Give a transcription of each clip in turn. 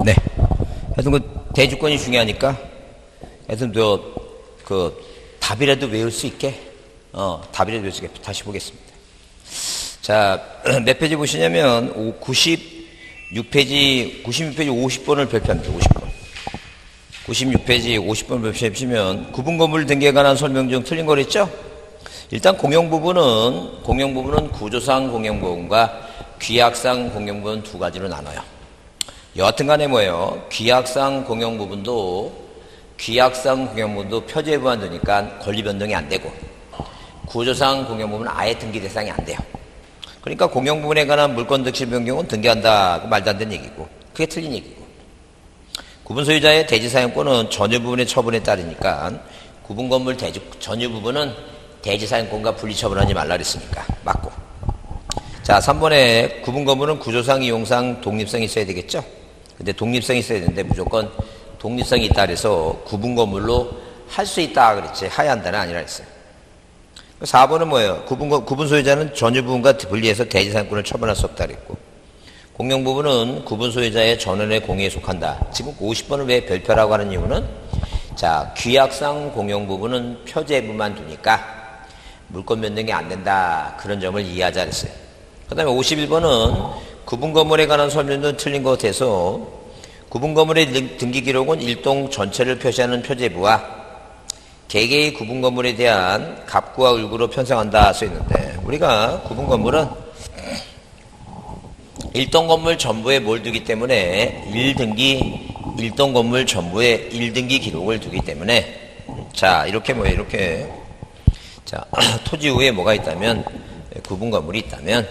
네. 하여튼 대주권이 중요하니까 하여튼 답이라도 외울 수 있게 답이라도 외울 수 있게 다시 보겠습니다. 자, 몇 페이지 보시냐면 96페이지 50번을 별표합니다. 50번. 96페이지 50번 별표하시면 구분건물 등기에 관한 설명 중 틀린 거 그랬죠? 일단 공용부분은 구조상 공용부분과 규약상 공용부분 두 가지로 나눠요. 여하튼 간에 뭐예요? 규약상 공용부분도 표제부만 두니까 권리 변동이 안 되고, 구조상 공용부분은 아예 등기 대상이 안 돼요. 그러니까 공용부분에 관한 물권 득실 변경은 등기한다. 말도 안 되는 얘기고, 그게 틀린 얘기고. 구분소유자의 대지사용권은 전유부분의 처분에 따르니까 구분건물 전유부분은 대지사용권과 분리처분하지 말라 그랬으니까 맞고. 자, 3번에 구분건물은 구조상, 이용상 독립성이 있어야 되겠죠? 근데 독립성이 있어야 되는데 무조건 독립성이 있다 그래서 구분건물로 할 수 있다 그랬지. 해야 한다는 아니라 했어요. 4번은 뭐예요? 구분소유자는 전유부분과 분리해서 대지사용권을 처분할 수 없다 그랬고, 공용부분은 구분소유자의 전원의 공유에 속한다. 지금 50번을 왜 별표라고 하는 이유는, 자, 규약상 공용부분은 표제부만 두니까 물권 변동이 안 된다. 그런 점을 이해하자 그랬어요. 그 다음에 51번은 구분건물에 관한 설명도 틀린 것 같아서, 구분건물의 등기기록은 일동 전체를 표시하는 표제부와 개개의 구분건물에 대한 갑구와 을구로 편성한다 써있는데, 우리가 구분건물은 일동 건물 전부에 뭘 두기 때문에 일동 건물 전부에 1등기 기록을 두기 때문에, 자, 이렇게 뭐예요? 이렇게. 자, 토지 후에 뭐가 있다면, 구분 건물이 있다면,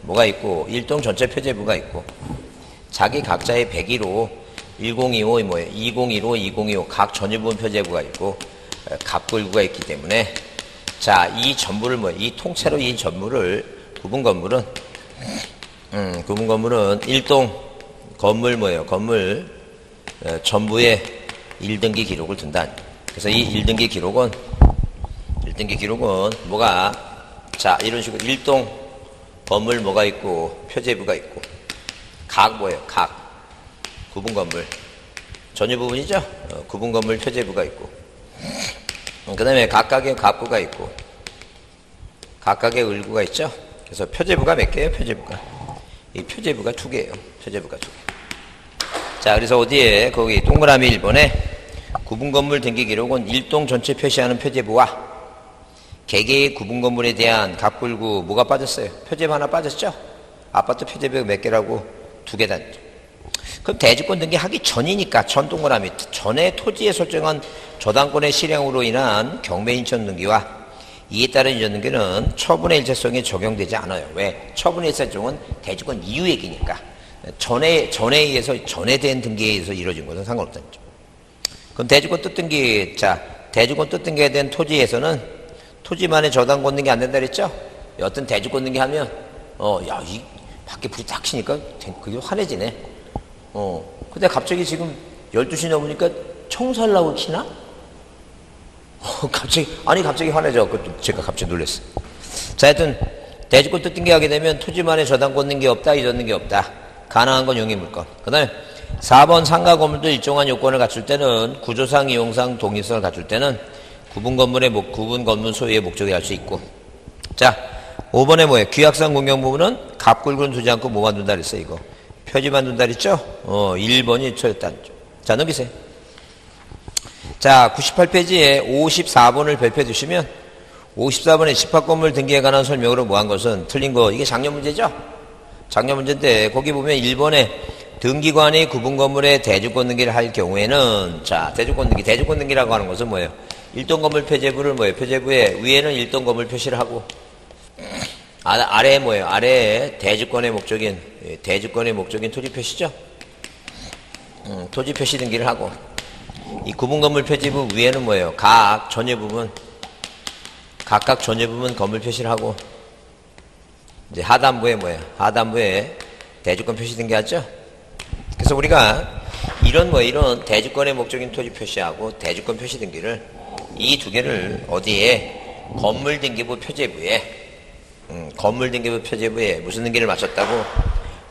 뭐가 있고, 일동 전체 표제부가 있고, 자기 각자의 101호, 1025, 뭐예요? 2015, 2025, 각 전유부분 표제부가 있고, 갑굴구가 있기 때문에, 자, 이 전부를 이 통째로 이 전부를, 구분 건물은 일동 건물 건물 전부에 1등기 기록을 둔다. 그래서 이 1등기 기록은 뭐가, 자, 이런 식으로 일동 건물 뭐가 있고 표제부가 있고, 각 구분 건물 전유 부분이죠. 구분 건물 표제부가 있고, 그 다음에 각각의 갑구가 있고 각각의 을구가 있죠. 그래서 표제부가 몇 개예요? 이 표제부가 2개예요. 표제부가 2개. 자, 그래서 어디에, 거기 동그라미 1번에 구분건물 등기기록은 일동 전체 표시하는 표제부와 개개의 구분건물에 대한 갑굴구 뭐가 빠졌어요? 표제부 하나 빠졌죠? 아파트 표제부가 몇 개라고? 2개다. 그럼 대지권 등기하기 전이니까, 전 동그라미 전에 토지에 설정한 저당권의 실행으로 인한 경매인천 등기와 이에 따른 이전 등기는 처분의 일체성에 적용되지 않아요. 왜? 처분의 일체성은 대지권 이후 얘기니까. 전에 된 등기에 의해서 이루어진 것은 상관없다는 거죠. 그럼 대지권 뜻등기, 자, 대지권 뜻등기에 대한 토지에서는 토지만의 저당권 등기 안 된다 그랬죠? 여튼 대지권 등기 하면, 이 밖에 불이 딱 켜니까 그게 환해지네. 근데 갑자기 지금 12시 넘으니까 청소하려고 켜나? 갑자기 화내죠. 그것도 제가 갑자기 놀랐어요. 자, 하여튼, 대지권 뜻등기하게 되면 토지만의 저당권 등기 없다, 이전 등기 없다. 가능한 건 용의물권. 그 다음에 4번 상가 건물도 일정한 요건을 갖출 때는, 구조상, 이용상, 독립성을 갖출 때는 구분 건물 소유의 목적이 할 수 있고. 자, 5번에 뭐예요? 규약상 공용 부분은 갑굴구는 두지 않고 뭐만 둔다 그랬어요, 이거. 표지만 둔다 그랬죠? 1번이 초였다. 자, 넘기세요. 자, 98페이지에 54번을 별표해 주시면 54번에 집합건물 등기에 관한 설명으로 뭐한 것은 틀린 거, 이게 작년 문제죠? 작년 문제인데 거기 보면 1번에 등기관이 구분건물의 대주권 등기를 할 경우에는, 자, 대주권 등기라고 하는 것은 뭐예요? 일동건물 표제부를 표제부에 위에는 일동건물 표시를 하고 아래에 아래에 대주권의 목적인 토지 표시죠? 토지 표시 등기를 하고, 이 구분건물 표지부 위에는 각각 전유부분 건물 표시를 하고, 이제 하단부에 대주권 표시 등기하죠? 그래서 우리가 이런 대주권의 목적인 토지 표시하고 대주권 표시 등기를, 이 2개를 어디에? 건물등기부 표제부에 무슨 등기를 마쳤다고?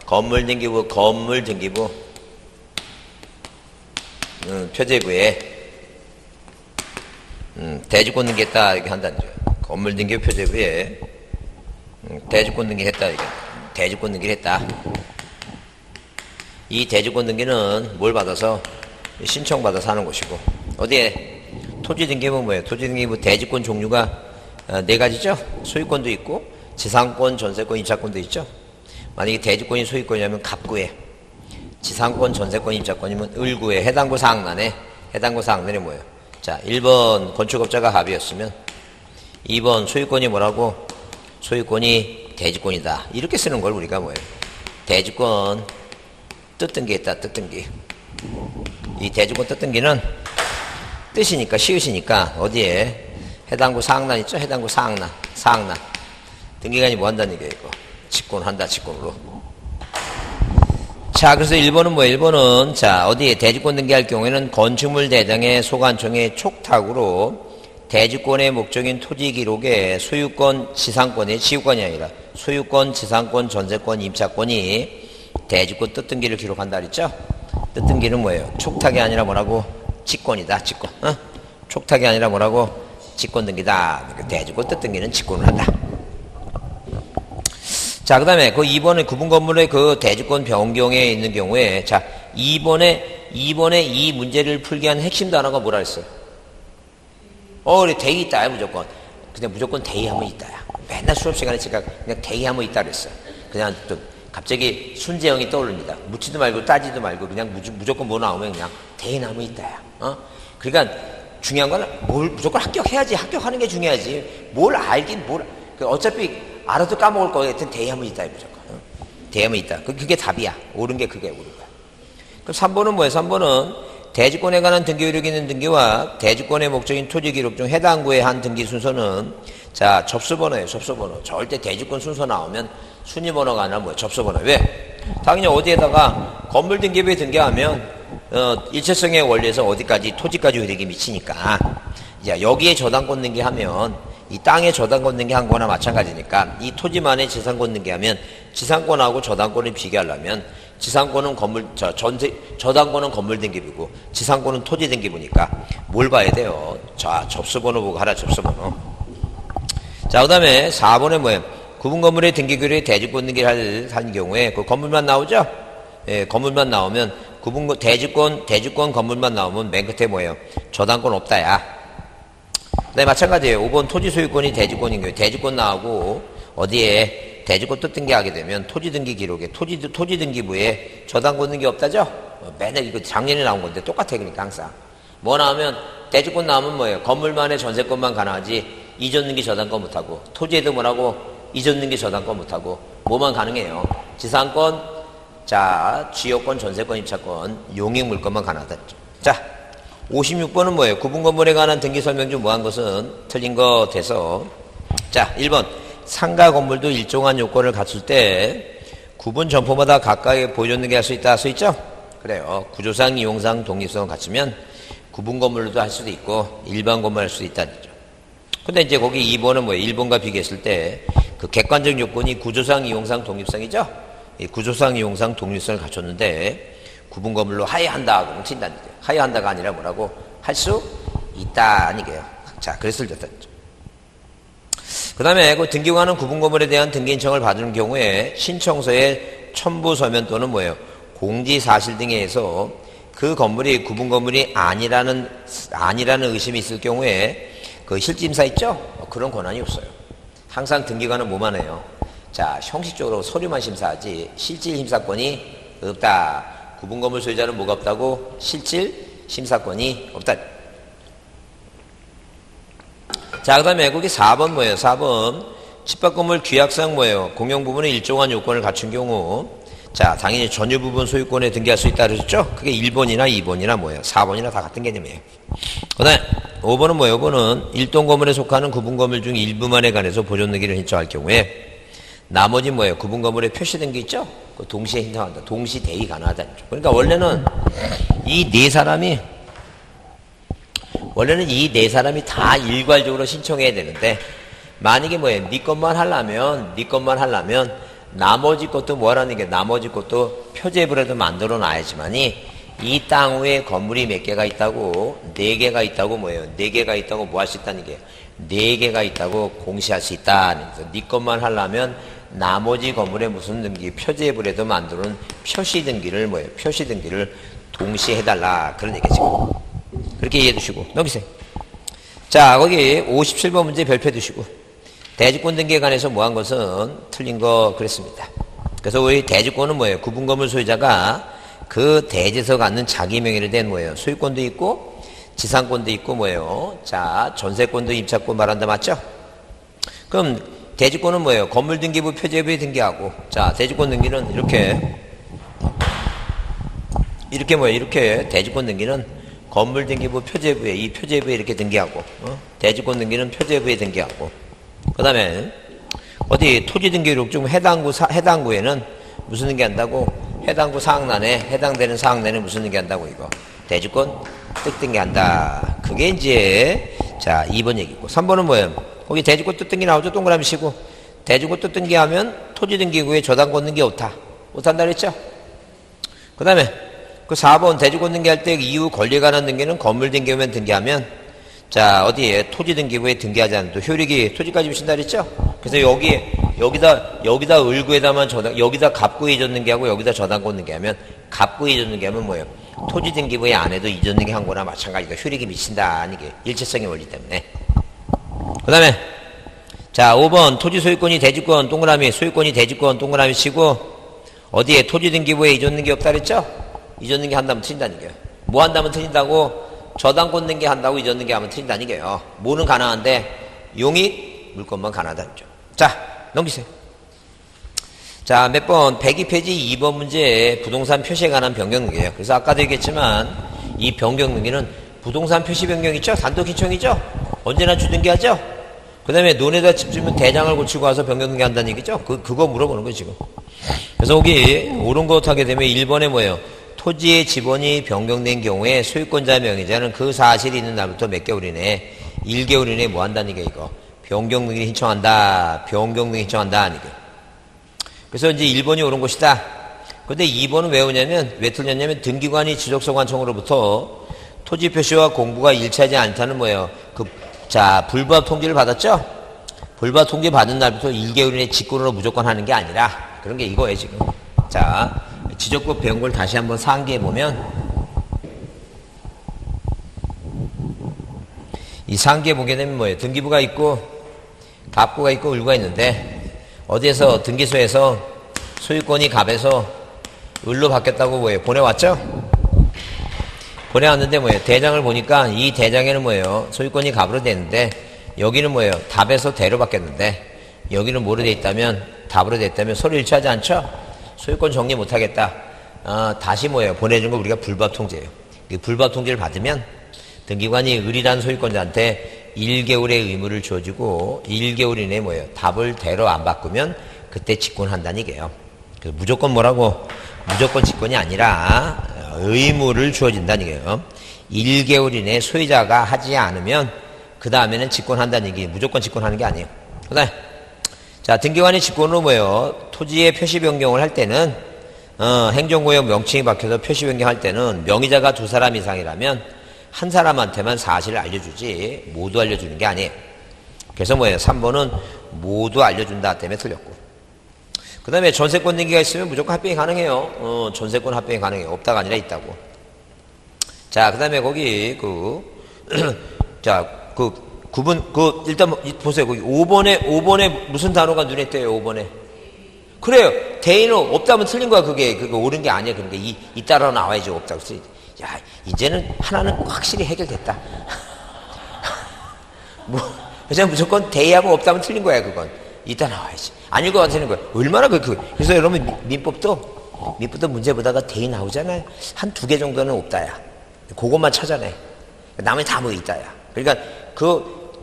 건물등기부 표제부에 대지권 등기했다 이렇게 한다는 거죠. 건물 등기 표제부에 대지권 등기했다 이게 대지권 등기를 했다. 이 대지권 등기는 뭘 받아서 신청받아서 하는 것이고 어디에 토지 등기면 뭐예요? 토지 등기 뭐 대지권 종류가 네 가지죠. 소유권도 있고 지상권, 전세권, 임차권도 있죠. 만약에 대지권이 소유권이라면 갑구에, 지상권, 전세권, 임차권이면 을구에, 해당구 사항란에 뭐예요? 자, 1번 건축업자가 갑이었으면 2번 소유권이 뭐라고? 소유권이 대지권이다. 이렇게 쓰는 걸 우리가 뭐예요? 대지권 뜻등기했다. 뜻등기. 이 대지권 뜻등기는 뜻이니까 시읒이니까 어디에 해당구 사항란 있죠? 해당구 사항란. 등기관이 뭐 한다는 얘기예요, 이거. 직권한다, 직권으로. 자, 그래서 1번은 뭐예요? 1번은, 자, 어디에 대지권 등기할 경우에는 건축물 대장의 소관청의 촉탁으로 대지권의 목적인 토지 기록에 소유권, 지상권의 지유권이 아니라 소유권, 지상권, 전세권, 임차권이 대지권 뜻등기를 기록한다 그랬죠? 뜻등기는 뭐예요? 촉탁이 아니라 뭐라고? 직권이다, 직권. 촉탁이 아니라 뭐라고? 직권 등기다. 대지권 뜻등기는 직권을 한다. 자, 그 다음에 그 2번에 구분 건물의 그 대지권 변경에 있는 경우에, 자, 2번에 이 문제를 풀게 한 핵심 단어가 뭐라 했어요? 그래, 대의 있다야, 무조건. 그냥 무조건 대의하면 있다야. 맨날 수업 시간에 제가 그냥 대의하면 있다 그랬어요. 그냥 또 갑자기 순재형이 떠오릅니다. 묻지도 말고 따지도 말고 그냥 무조건 뭐 나오면 그냥 대의하면 있다야. 그러니까 중요한 건 뭘 무조건 합격해야지. 합격하는 게 중요하지. 뭘 알긴 어차피 알아도 까먹을 거 같은 대의하면 있다, 무조건. 대의하면 있다. 그게 답이야. 옳은 게 그게 옳은 거야. 그럼 3번은 뭐예요? 3번은 대지권에 관한 등기 이력이 있는 등기와 대지권의 목적인 토지 기록 중 해당 구의 한 등기 순서는 자, 접수번호예요. 접수번호. 절대 대지권 순서 나오면 순위번호가 아니라 뭐예요? 접수번호. 왜? 당연히 어디에다가 건물 등기부에 등기하면 일체성의 원리에서 어디까지 토지까지 이력이 미치니까 이제 여기에 저당권 등기하면 이 땅에 저당권 등기한 거나 마찬가지니까 이 토지만에 지상권 등기하면 지상권하고 저당권을 비교하려면 지상권은 저당권은 건물 등기부고 지상권은 토지 등기부니까 뭘 봐야 돼요? 자, 접수번호 보고 하라, 접수번호. 자, 그 다음에 4번에 뭐예요? 구분 건물의 등기규례 대지권 등기를 한 경우에 그 건물만 나오죠? 예, 건물만 나오면 대지권 건물만 나오면 맨 끝에 뭐예요? 저당권 없다야. 네, 마찬가지예요. 5번 토지 소유권이 대지권인 경우에 대지권 나오고 어디에 대지권 뜻등기하게 되면 토지 등기 기록에 토지 등기부에 저당권 등기 없다죠? 맨날 이거 작년에 나온 건데 똑같아. 그러니까 항상 뭐 나오면 대지권 나오면 뭐예요? 건물만의 전세권만 가능하지 이전 등기 저당권 못하고 토지에도 뭐라고 이전 등기 저당권 못하고 뭐만 가능해요? 지상권, 자, 지역권, 전세권, 임차권, 용익물권만 가능하다. 자, 56번은 뭐예요? 구분 건물에 관한 등기 설명 중 뭐한 것은 틀린 거 돼서 자, 1번 상가 건물도 일정한 요건을 갖출 때 구분 점포마다 각각의 보존 등기할 수 있다 써 있죠? 그래요. 구조상, 이용상, 독립성을 갖추면 구분 건물로도 할 수도 있고 일반 건물 할 수도 있다는 거죠. 근데 이제 거기 2번은 뭐예요? 1번과 비교했을 때 그 객관적 요건이 구조상, 이용상, 독립성이죠? 이 구조상, 이용상, 독립성을 갖췄는데 구분 건물로 하야한다 그러면 튄다는 거예요. 하야한다가 아니라 뭐라고? 할 수 있다 아니게요. 자, 그랬을 때다. 그 다음에 그 등기관은 구분 건물에 대한 등기 신청을 받는 경우에 신청서에 첨부 서면 또는 뭐예요? 공지 사실 등에 의해서 그 건물이 구분 건물이 아니라는 의심이 있을 경우에 그 실질심사 있죠? 그런 권한이 없어요. 항상 등기관은 뭐만 해요? 자, 형식적으로 서류만 심사하지 실질 심사권이 없다. 구분 건물 소유자는 뭐가 없다고? 실질 심사권이 없다. 자, 그 다음에 거기 4번 뭐예요? 4번 집합 건물 규약상 뭐예요? 공용 부분의 일정한 요건을 갖춘 경우 자, 당연히 전유 부분 소유권에 등기할 수 있다 그랬죠? 그게 1번이나 2번이나 뭐예요? 4번이나 다 같은 개념이에요. 그 다음에 5번은 뭐예요? 5번은 일동 건물에 속하는 구분 건물 중 일부만에 관해서 보존 등기를 신청할 경우에 나머지 뭐예요? 구분 건물에 표시 등기 있죠? 그 동시에 신청한다. 동시 대의 가능하다. 그러니까 원래는 이 네 사람이 다 일괄적으로 신청해야 되는데 만약에 뭐예요? 네 것만 하려면 나머지 것도 뭐라는 게 나머지 것도 표제부라도 만들어 놔야지만이 이 땅 위에 건물이 몇 개가 있다고? 4개가 있다고 뭐예요? 4개가 있다고 뭐 할 수 있다는 게 4개가 있다고 공시할 수 있다. 그래서 네 것만 하려면 나머지 건물에 무슨 등기, 표제부에도 만드는 표시 등기를 뭐예요? 표시 등기를 동시에 해달라. 그런 얘기죠. 지금. 그렇게 이해해 두시고 넘기세요. 자, 거기 57번 문제 별표 두시고 대지권 등기에 관해서 뭐 한 것은 틀린 거 그랬습니다. 그래서 우리 대지권은 뭐예요? 구분건물 소유자가 그 대지에서 갖는 자기 명의로 된 뭐예요? 소유권도 있고 지상권도 있고 뭐예요? 자, 전세권도 임차권 말한다. 맞죠? 그럼 대지권은 뭐예요? 건물 등기부 표제부에 등기하고, 자, 대지권 등기는 이렇게 뭐예요? 이렇게 대지권 등기는 건물 등기부 표제부에, 이 표제부에 이렇게 등기하고, 대지권 등기는 표제부에 등기하고, 그 다음에 어디 토지 등기록 중 해당구에는 무슨 등기한다고? 해당구 사항란에 해당되는 사항란에 무슨 등기한다고? 이거 대지권 뜻 등기한다. 그게 이제 자 2번 얘기고, 3번은 뭐예요? 거기 대지권 뜻 등기 나오죠? 동그라미 치고 대지권 뜻 등기하면 토지 등기구에 저당권 등기 못한다 그랬죠? 그 다음에 그 4번 대지권 등기할 때 이후 권리에 관한 등기는 건물 등기하면 등기하면, 자 어디에 토지 등기부에 등기하지 않는 또 효력이 토지까지 미친다 그랬죠? 그래서 여기다 을구에다만 여기다 갑구에 이전 등기하고 여기다 저당권 등기하면, 갑구에 이전 등기하면 뭐예요? 토지 등기부에 안 해도 이전 등기한 거나 마찬가지다. 효력이 미친다. 이게 일체성의 원리 때문에. 그 다음에 자 5번 토지 소유권이 대지권 동그라미, 소유권이 대지권 동그라미 치고 어디에 토지 등기부에 이전 등기 없다 그랬죠? 이전 등기 한다면 틀린다는 얘기예요. 뭐 한다면 틀린다고? 저당권 등기 한다고 이전 등기 하면 틀린다는 얘기예요. 뭐는 가능한데 용익 물건만 가능하다는 거죠. 자 넘기세요. 자 몇 번 102페이지 2번 문제 부동산 표시에 관한 변경 등기예요. 그래서 아까도 얘기했지만 이 변경 등기는 부동산 표시 변경 있죠? 단독 신청이죠? 언제나 주등기하죠? 그 다음에 논에다 집 주면 대장을 고치고 와서 변경 등기 한다는 얘기죠? 그거 물어보는 거예요 지금. 그래서 여기 옳은 것 하게 되면 1번에 뭐예요? 토지의 지번이 변경된 경우에 소유권자 명의자는 그 사실이 있는 날부터 몇 개월 이내에 1개월 이내에 뭐 한다는 게 이거 변경 등기 신청한다. 변경 등기 신청한다. 이게. 그래서 이제 1번이 옳은 것이다. 근데 2번은 왜 오냐면, 왜 틀렸냐면 등기관이 지적소관청으로부터 토지 표시와 공부가 일치하지 않다는 뭐예요? 자, 불법 통지를 받았죠? 불법 통지 받은 날부터 1개월 이내에 직권으로 무조건 하는 게 아니라 그런 게 이거예요, 지금. 자, 지적법 배운 걸 다시 한번 상기해 보면, 이 상기해 보게 되면 뭐예요? 등기부가 있고, 갑구가 있고, 을구가 있는데, 어디에서, 등기소에서 소유권이 갑에서 을로 바뀌었다고 뭐예요? 보내왔죠? 보내왔는데 뭐예요? 대장을 보니까 이 대장에는 뭐예요? 소유권이 갑으로 되는데, 여기는 뭐예요? 답에서 대로 바뀌었는데, 여기는 뭐로 돼 있다면, 답으로 돼 있다면 서로 일치하지 않죠? 소유권 정리 못하겠다. 다시 뭐예요? 보내준 거 우리가 불법 통지예요. 불법 통지를 받으면 등기관이 을이라는 소유권자한테 1개월의 의무를 주어지고 1개월 이내에 뭐예요? 답을 대로 안 바꾸면 그때 직권한다는 얘기예요. 그래서 무조건 뭐라고? 무조건 직권이 아니라 의무를 주어진다는 얘기예요. 1개월 이내에 소유자가 하지 않으면 그 다음에는 직권한다는 얘기. 무조건 직권하는 게 아니에요. 그 다음에 자, 등기관이 직권으로 뭐예요? 토지의 표시 변경을 할 때는, 행정구역 명칭이 바뀌어서 표시 변경할 때는 명의자가 2사람 이상이라면 한 사람한테만 사실을 알려주지, 모두 알려주는 게 아니에요. 그래서 뭐예요? 3번은 모두 알려준다 때문에 틀렸고. 그 다음에 전세권 등기가 있으면 무조건 합병이 가능해요. 전세권 합병이 가능해요. 없다가 아니라 있다고. 자, 그 다음에 거기, 일단 보세요. 거기 5번에 무슨 단어가 눈에 띄어요, 5번에? 그래요. 대인은 없다면 틀린 거야, 그게 옳은 게 아니야. 그러니까 이 따라 나와야지, 없다고 쓰지. 야, 이제는 하나는 확실히 해결됐다. 그래서 무조건 대하고 없다면 틀린 거야, 그건. 이따 나와야지. 아닐 것 같으는 거야. 얼마나 그래서 여러분 민법도 문제 보다가 대인 나오잖아요. 한 2개 정도는 없다야. 그것만 찾아내. 나머지 다 뭐 있다야. 그러니까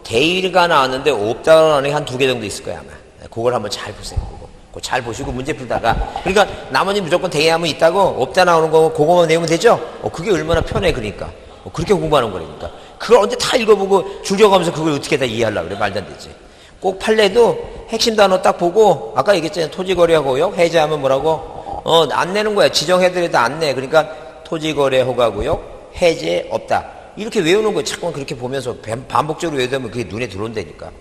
대일가 나왔는데 없다고 나오는 게 한 2개 정도 있을 거야, 아마. 그걸 한번 잘 보세요. 그거 잘 보시고 문제 풀다가. 그러니까 나머지 무조건 대하면 있다고, 없다 나오는 거 그거만 내면 되죠? 그게 얼마나 편해, 그러니까. 그렇게 공부하는 거니까. 그걸 언제 다 읽어보고 줄여가면서 그걸 어떻게 다 이해하려고 그래? 말도 안 되지. 꼭 판례도 핵심 단어 딱 보고, 아까 얘기했잖아요. 토지거래하고요. 해제하면 뭐라고? 안 내는 거야. 지정해드려도 안 내. 그러니까 토지거래 허가구역 해제 없다. 이렇게 외우는 거 자꾸 그렇게 보면서 반복적으로 외우면 그게 눈에 들어온다니까.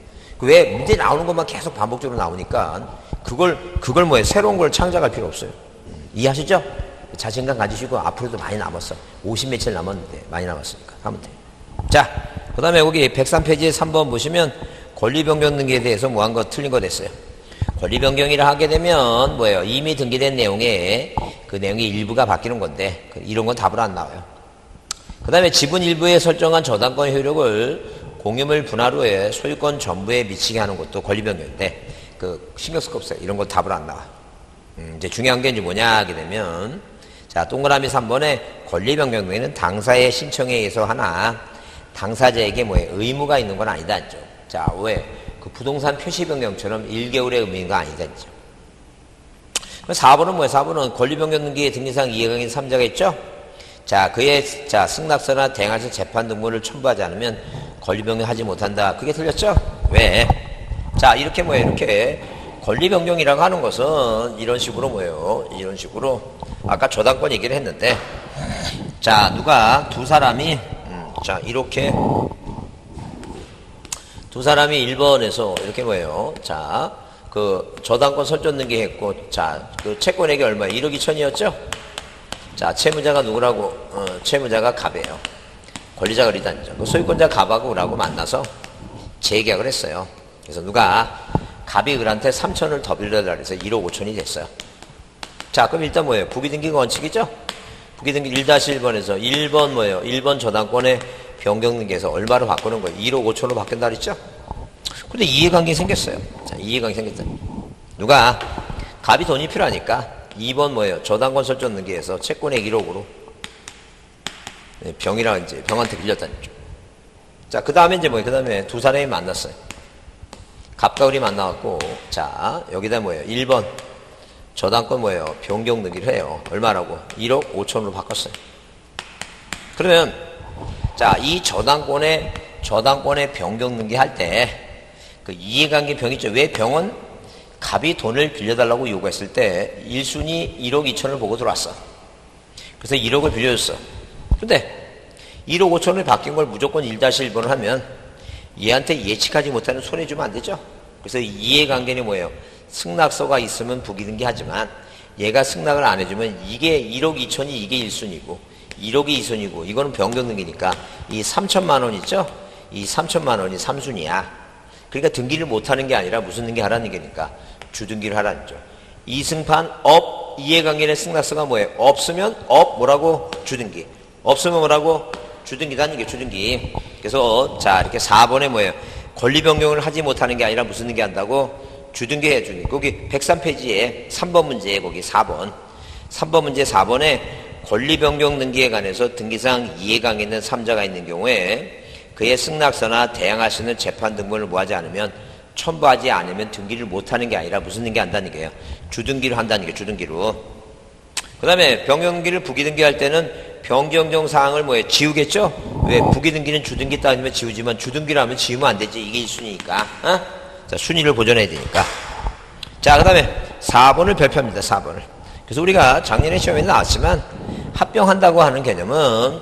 왜 문제 나오는 것만 계속 반복적으로 나오니까 그걸 뭐예요? 새로운 걸 창작할 필요 없어요. 이해하시죠? 자신감 가지시고 앞으로도 많이 남았어. 50 며칠 남았는데 많이 남았으니까 하면 돼. 자, 그 다음에 여기 103페이지에 3번 보시면 권리변경 등기에 대해서 뭐 한 거 틀린 거 됐어요. 권리변경이라 하게 되면 뭐예요? 이미 등기된 내용에 그 내용의 일부가 바뀌는 건데 이런 건 답으로 안 나와요. 그 다음에 지분 일부에 설정한 저당권 효력을 공유물 분할 후에 소유권 전부에 미치게 하는 것도 권리변경인데 신경 쓸 거 없어요. 이런 건 답으로 안 나와. 이제 중요한 게 이제 뭐냐 하게 되면 자, 동그라미 3번에 권리변경 등에는 당사의 신청에 의해서 하나 당사자에게 뭐예요? 의무가 있는 건 아니다. 이죠. 자, 왜? 그 부동산 표시 변경처럼 1개월의 의무가 아니다. 이죠. 4번은 뭐예요? 4번은 권리변경 등기의 등기상 이해강인 3자가 있죠? 자, 승낙서나 대행하실 재판 등본을 첨부하지 않으면 권리변경 하지 못한다. 그게 틀렸죠? 왜? 자, 이렇게 뭐예요? 이렇게 권리변경이라고 하는 것은 이런 식으로 뭐예요? 이런 식으로 아까 저당권 얘기를 했는데 자, 누가 두 사람이 자, 이렇게 두 사람이 1번에서 이렇게 뭐예요? 자, 그 저당권 설정 등기했고 자, 그 채권액이 얼마예요? 1억 2천이었죠? 자, 채무자가 누구라고? 채무자가 갑이에요. 권리자가 리단이죠. 그 소유권자 갑하고 을하고 만나서 재계약을 했어요. 그래서 누가 갑이 을한테 3천을 더 빌려달라 해서 1억 5천이 됐어요. 자, 그럼 일단 뭐예요? 부기등기가 원칙이죠? 부기등기 1-1번에서 1번 뭐예요? 1번 저당권의 변경등기에서 얼마로 바꾸는 거예요? 1억 5천으로 바뀐다 그랬죠? 근데 이해관계 생겼어요. 자, 이해관계 생겼다. 누가 갑이 돈이 필요하니까 2번 뭐예요? 저당권 설정 등기에서 채권액 1억으로 병이랑 이제 병한테 빌렸다는 거죠. 자, 그 다음에 이제 뭐예요? 그 다음에 두 사람이 만났어요. 갑과 을이 만나갖고, 자, 여기다 뭐예요? 1번 저당권 뭐예요? 변경 등기를 해요. 얼마라고? 1억 5천으로 바꿨어요. 그러면, 자, 이 저당권의 변경 등기 할 때, 그 이해관계 병 있죠? 왜 병은 갑이 돈을 빌려달라고 요구했을 때 1순위 1억 2천을 보고 들어왔어. 그래서 1억을 빌려줬어. 근데 1억 5천을 바뀐 걸 무조건 1-1번을 하면 얘한테 예측하지 못하는 손해주면 안 되죠. 그래서 이해관계는 뭐예요? 승낙서가 있으면 부기등기 하지만 얘가 승낙을 안 해주면 이게 1억 2천이 이게 1순위고 1억이 2순위고 이거는 변경등기니까 이 3천만 원 있죠? 이 3천만 원이 3순위야. 그러니까 등기를 못하는 게 아니라 무슨 등기 하라는 얘기니까 주등기를 하라는 거죠. 이승판 업 이해관계의 승낙서가 뭐예요? 없으면 업 뭐라고? 주등기. 없으면 뭐라고? 주등기다는 게 주등기. 그래서 자 이렇게 4번에 뭐예요? 권리 변경을 하지 못하는 게 아니라 무슨 등기 한다고? 주등기 해주는. 거기 103페이지에 3번 문제에 거기 4번 3번 문제 4번에 권리 변경 등기에 관해서 등기상 이해관계 있는 3자가 있는 경우에 그의 승낙서나 대항할 수 있는 재판 등본을 뭐하지 않으면 첨부하지 않으면 등기를 못하는 게 아니라 무슨 등기 한다는 게요? 주등기를 한다는 게 주등기로. 그 다음에 변경등기를 부기등기할 때는 변경정 사항을 뭐예요? 지우겠죠? 왜? 부기등기는 주등기 따지면 지우지만 주등기를 하면 지우면 안 되지. 이게 1순위니까. 어? 자, 순위를 보존해야 되니까. 자, 그 다음에 4번을 별표합니다. 4번을. 그래서 우리가 작년에 시험에 나왔지만 합병한다고 하는 개념은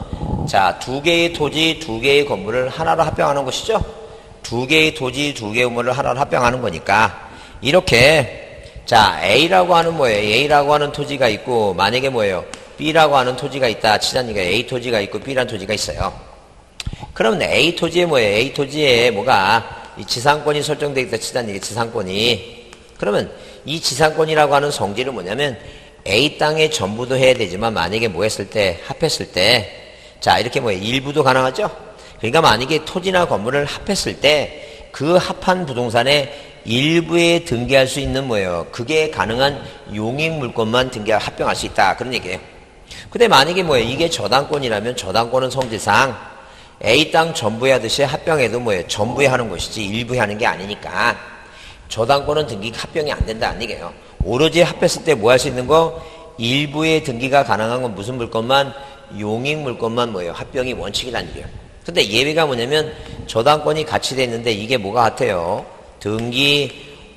자, 2개의 토지, 2개의 건물을 하나로 합병하는 것이죠. 2개의 토지, 2개의 건물을 하나로 합병하는 거니까 이렇게 자, A라고 하는 뭐예요? A라고 하는 토지가 있고 만약에 뭐예요? B라고 하는 토지가 있다 치자니까 A 토지가 있고 B라는 토지가 있어요. 그러면 A 토지에 뭐예요? A 토지에 뭐가 이 지상권이 설정되어 있다 치자니까 지상권이. 그러면 이 지상권이라고 하는 성질은 뭐냐면 A 땅에 전부도 해야 되지만 만약에 뭐 했을 때 합했을 때 자, 이렇게 뭐예요? 일부도 가능하죠? 그러니까 만약에 토지나 건물을 합했을 때 그 합한 부동산에 일부에 등기할 수 있는 뭐예요? 그게 가능한 용익 물건만 합병할 수 있다. 그런 얘기예요. 근데 만약에 뭐예요? 이게 저당권이라면 저당권은 성질상 A 땅 전부에 하듯이 합병해도 뭐예요? 전부에 하는 것이지 일부에 하는 게 아니니까 저당권은 등기 합병이 안 된다는 얘기예요. 오로지 합했을 때 뭐 할 수 있는 거? 일부의 등기가 가능한 건 무슨 물건만? 용익 물건만 뭐예요? 합병이 원칙이라는 얘기예요. 근데 예외가 뭐냐면 저당권이 같이 돼 있는데 이게 뭐가 같아요? 등기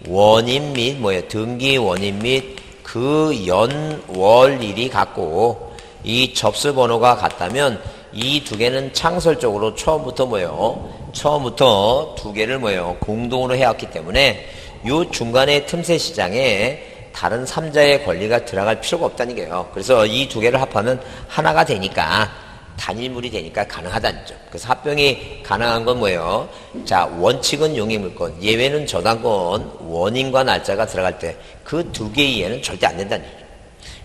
원인 및 뭐예요? 등기 원인 및 그 연월일이 같고 이 접수 번호가 같다면 이 두 개는 창설적으로 처음부터 뭐예요? 처음부터 두 개를 뭐예요? 공동으로 해왔기 때문에 요 중간의 틈새 시장에 다른 3자의 권리가 들어갈 필요가 없다는 거예요. 그래서 이 두 개를 합하면 하나가 되니까 단일물이 되니까 가능하다는 점. 그래서 합병이 가능한 건 뭐예요? 자, 원칙은 용의물권, 예외는 저당권, 원인과 날짜가 들어갈 때 그 두 개의 이해는 절대 안 된다는 얘기죠.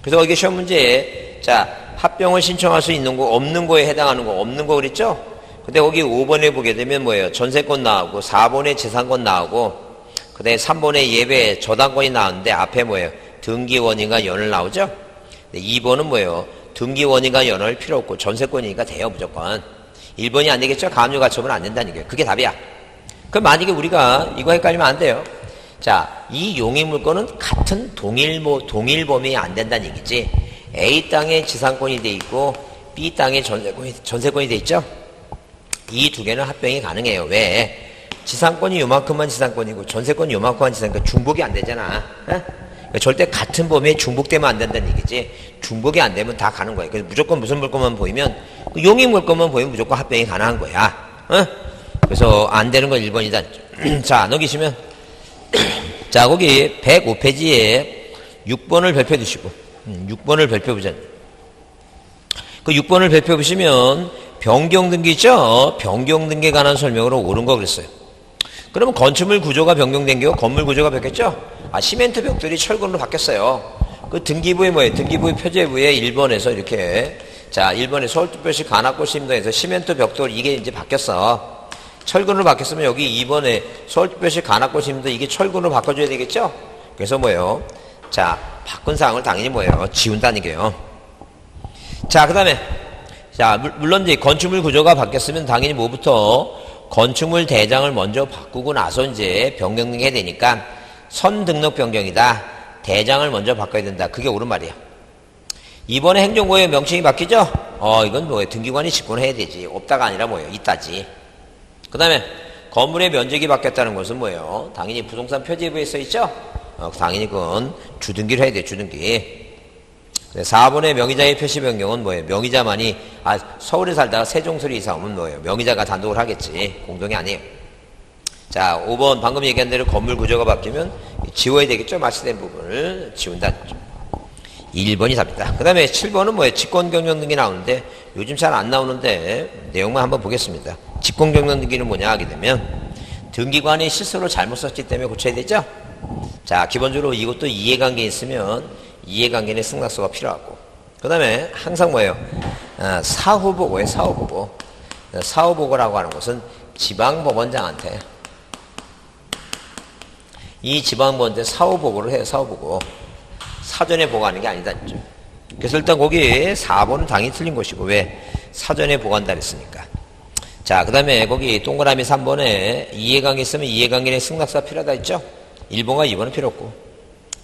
그래서 이게 시험 문제에 자, 합병을 신청할 수 있는 거, 없는 거에 해당하는 거, 없는 거 그랬죠? 근데 거기 5번에 보게 되면 뭐예요? 전세권 나오고 4번에 재산권 나오고 그다음에 3번에 예외 저당권이 나오는데 앞에 뭐예요? 등기원인과 연을 나오죠? 2번은 뭐예요? 등기원인과 연을 필요 없고 전세권이니까 돼요, 무조건. 1번이 안 되겠죠? 가압류 가처분 안 된다는 얘기예요. 그게 답이야. 그럼 만약에 우리가 이거 헷갈리면 안 돼요. 자, 이 용의물권은 같은 동일 범위에 안 된다는 얘기지. A 땅에 지상권이 돼 있고 B 땅에 전세권이 돼 있죠? 이 두 개는 합병이 가능해요. 왜? 지상권이 요만큼만 지상권이고 전세권이 요만큼만 지상권, 중복이 안 되잖아. 그러니까 절대 같은 범위에 중복되면 안 된다는 얘기지. 중복이 안 되면 다 가는 거야. 그래서 무조건 무슨 물건만 보이면, 용의물건만 보이면 무조건 합병이 가능한 거야. 그래서 안 되는 건 1번이다. 자, 넘기시면 자, 거기 105페이지에 6번을 별표 두시고 6번을 별표 보자. 그 6번을 별표 보시면 변경등기 있죠? 변경등기에 관한 설명으로 옳은 거 그랬어요. 그러면 건축물 구조가 변경된 게 건물 구조가 바뀌었죠? 시멘트 벽돌이 철근으로 바뀌었어요. 그 등기부에 뭐예요? 등기부의 표제부에 1번에서 이렇게, 자, 1번에 서울특별시 관악구 시민동에서 시멘트 벽돌 이게 이제 바뀌었어. 철근으로 바뀌었으면 여기 2번에 서울특별시 관악구 시민동 이게 철근으로 바꿔줘야 되겠죠? 그래서 뭐예요? 자, 바꾼 사항을 당연히 뭐예요? 지운다는 게요. 자, 그 다음에, 자, 물론 이제 건축물 구조가 바뀌었으면 당연히 뭐부터 건축물 대장을 먼저 바꾸고 나서 이제 변경을 해야 되니까 선등록 변경이다. 대장을 먼저 바꿔야 된다. 그게 옳은 말이야. 이번에 행정부의 명칭이 바뀌죠? 이건 뭐예요? 등기관이 직권해야 되지. 없다가 아니라 뭐예요? 있다지. 그 다음에 건물의 면적이 바뀌었다는 것은 뭐예요? 당연히 부동산 표제부에 써있죠? 당연히 그건 주등기를 해야 돼. 주등기. 4번의 명의자의 표시 변경은 뭐예요? 명의자만이, 서울에 살다가 세종소리 이사 오면 뭐예요? 명의자가 단독을 하겠지. 공동이 아니에요. 자, 5번 방금 얘기한 대로 건물 구조가 바뀌면 지워야 되겠죠? 마취된 부분을 지운다. 1번이 답이다. 그 다음에 7번은 뭐예요? 직권경영등기 나오는데 요즘 잘 안 나오는데 내용만 한번 보겠습니다. 직권경영등기는 뭐냐 하게 되면 등기관이 실수로 잘못 썼기 때문에 고쳐야 되죠? 자, 기본적으로 이것도 이해관계 있으면 이해관계의 승낙서가 필요하고, 그 다음에 항상 뭐예요? 사후보고예요. 사후보고. 사후보고라고 하는 것은 지방법원장한테, 이 지방법원한테 사후보고를 해요. 사후보고. 사전에 보고하는 게 아니다. 그래서 일단 거기 4번은 당연히 틀린 것이고, 왜? 사전에 보고한다 그랬으니까. 자, 그 다음에 거기 동그라미 3번에 이해관계 있으면 이해관계의 승낙서가 필요하다 했죠? 1번과 2번은 필요 없고.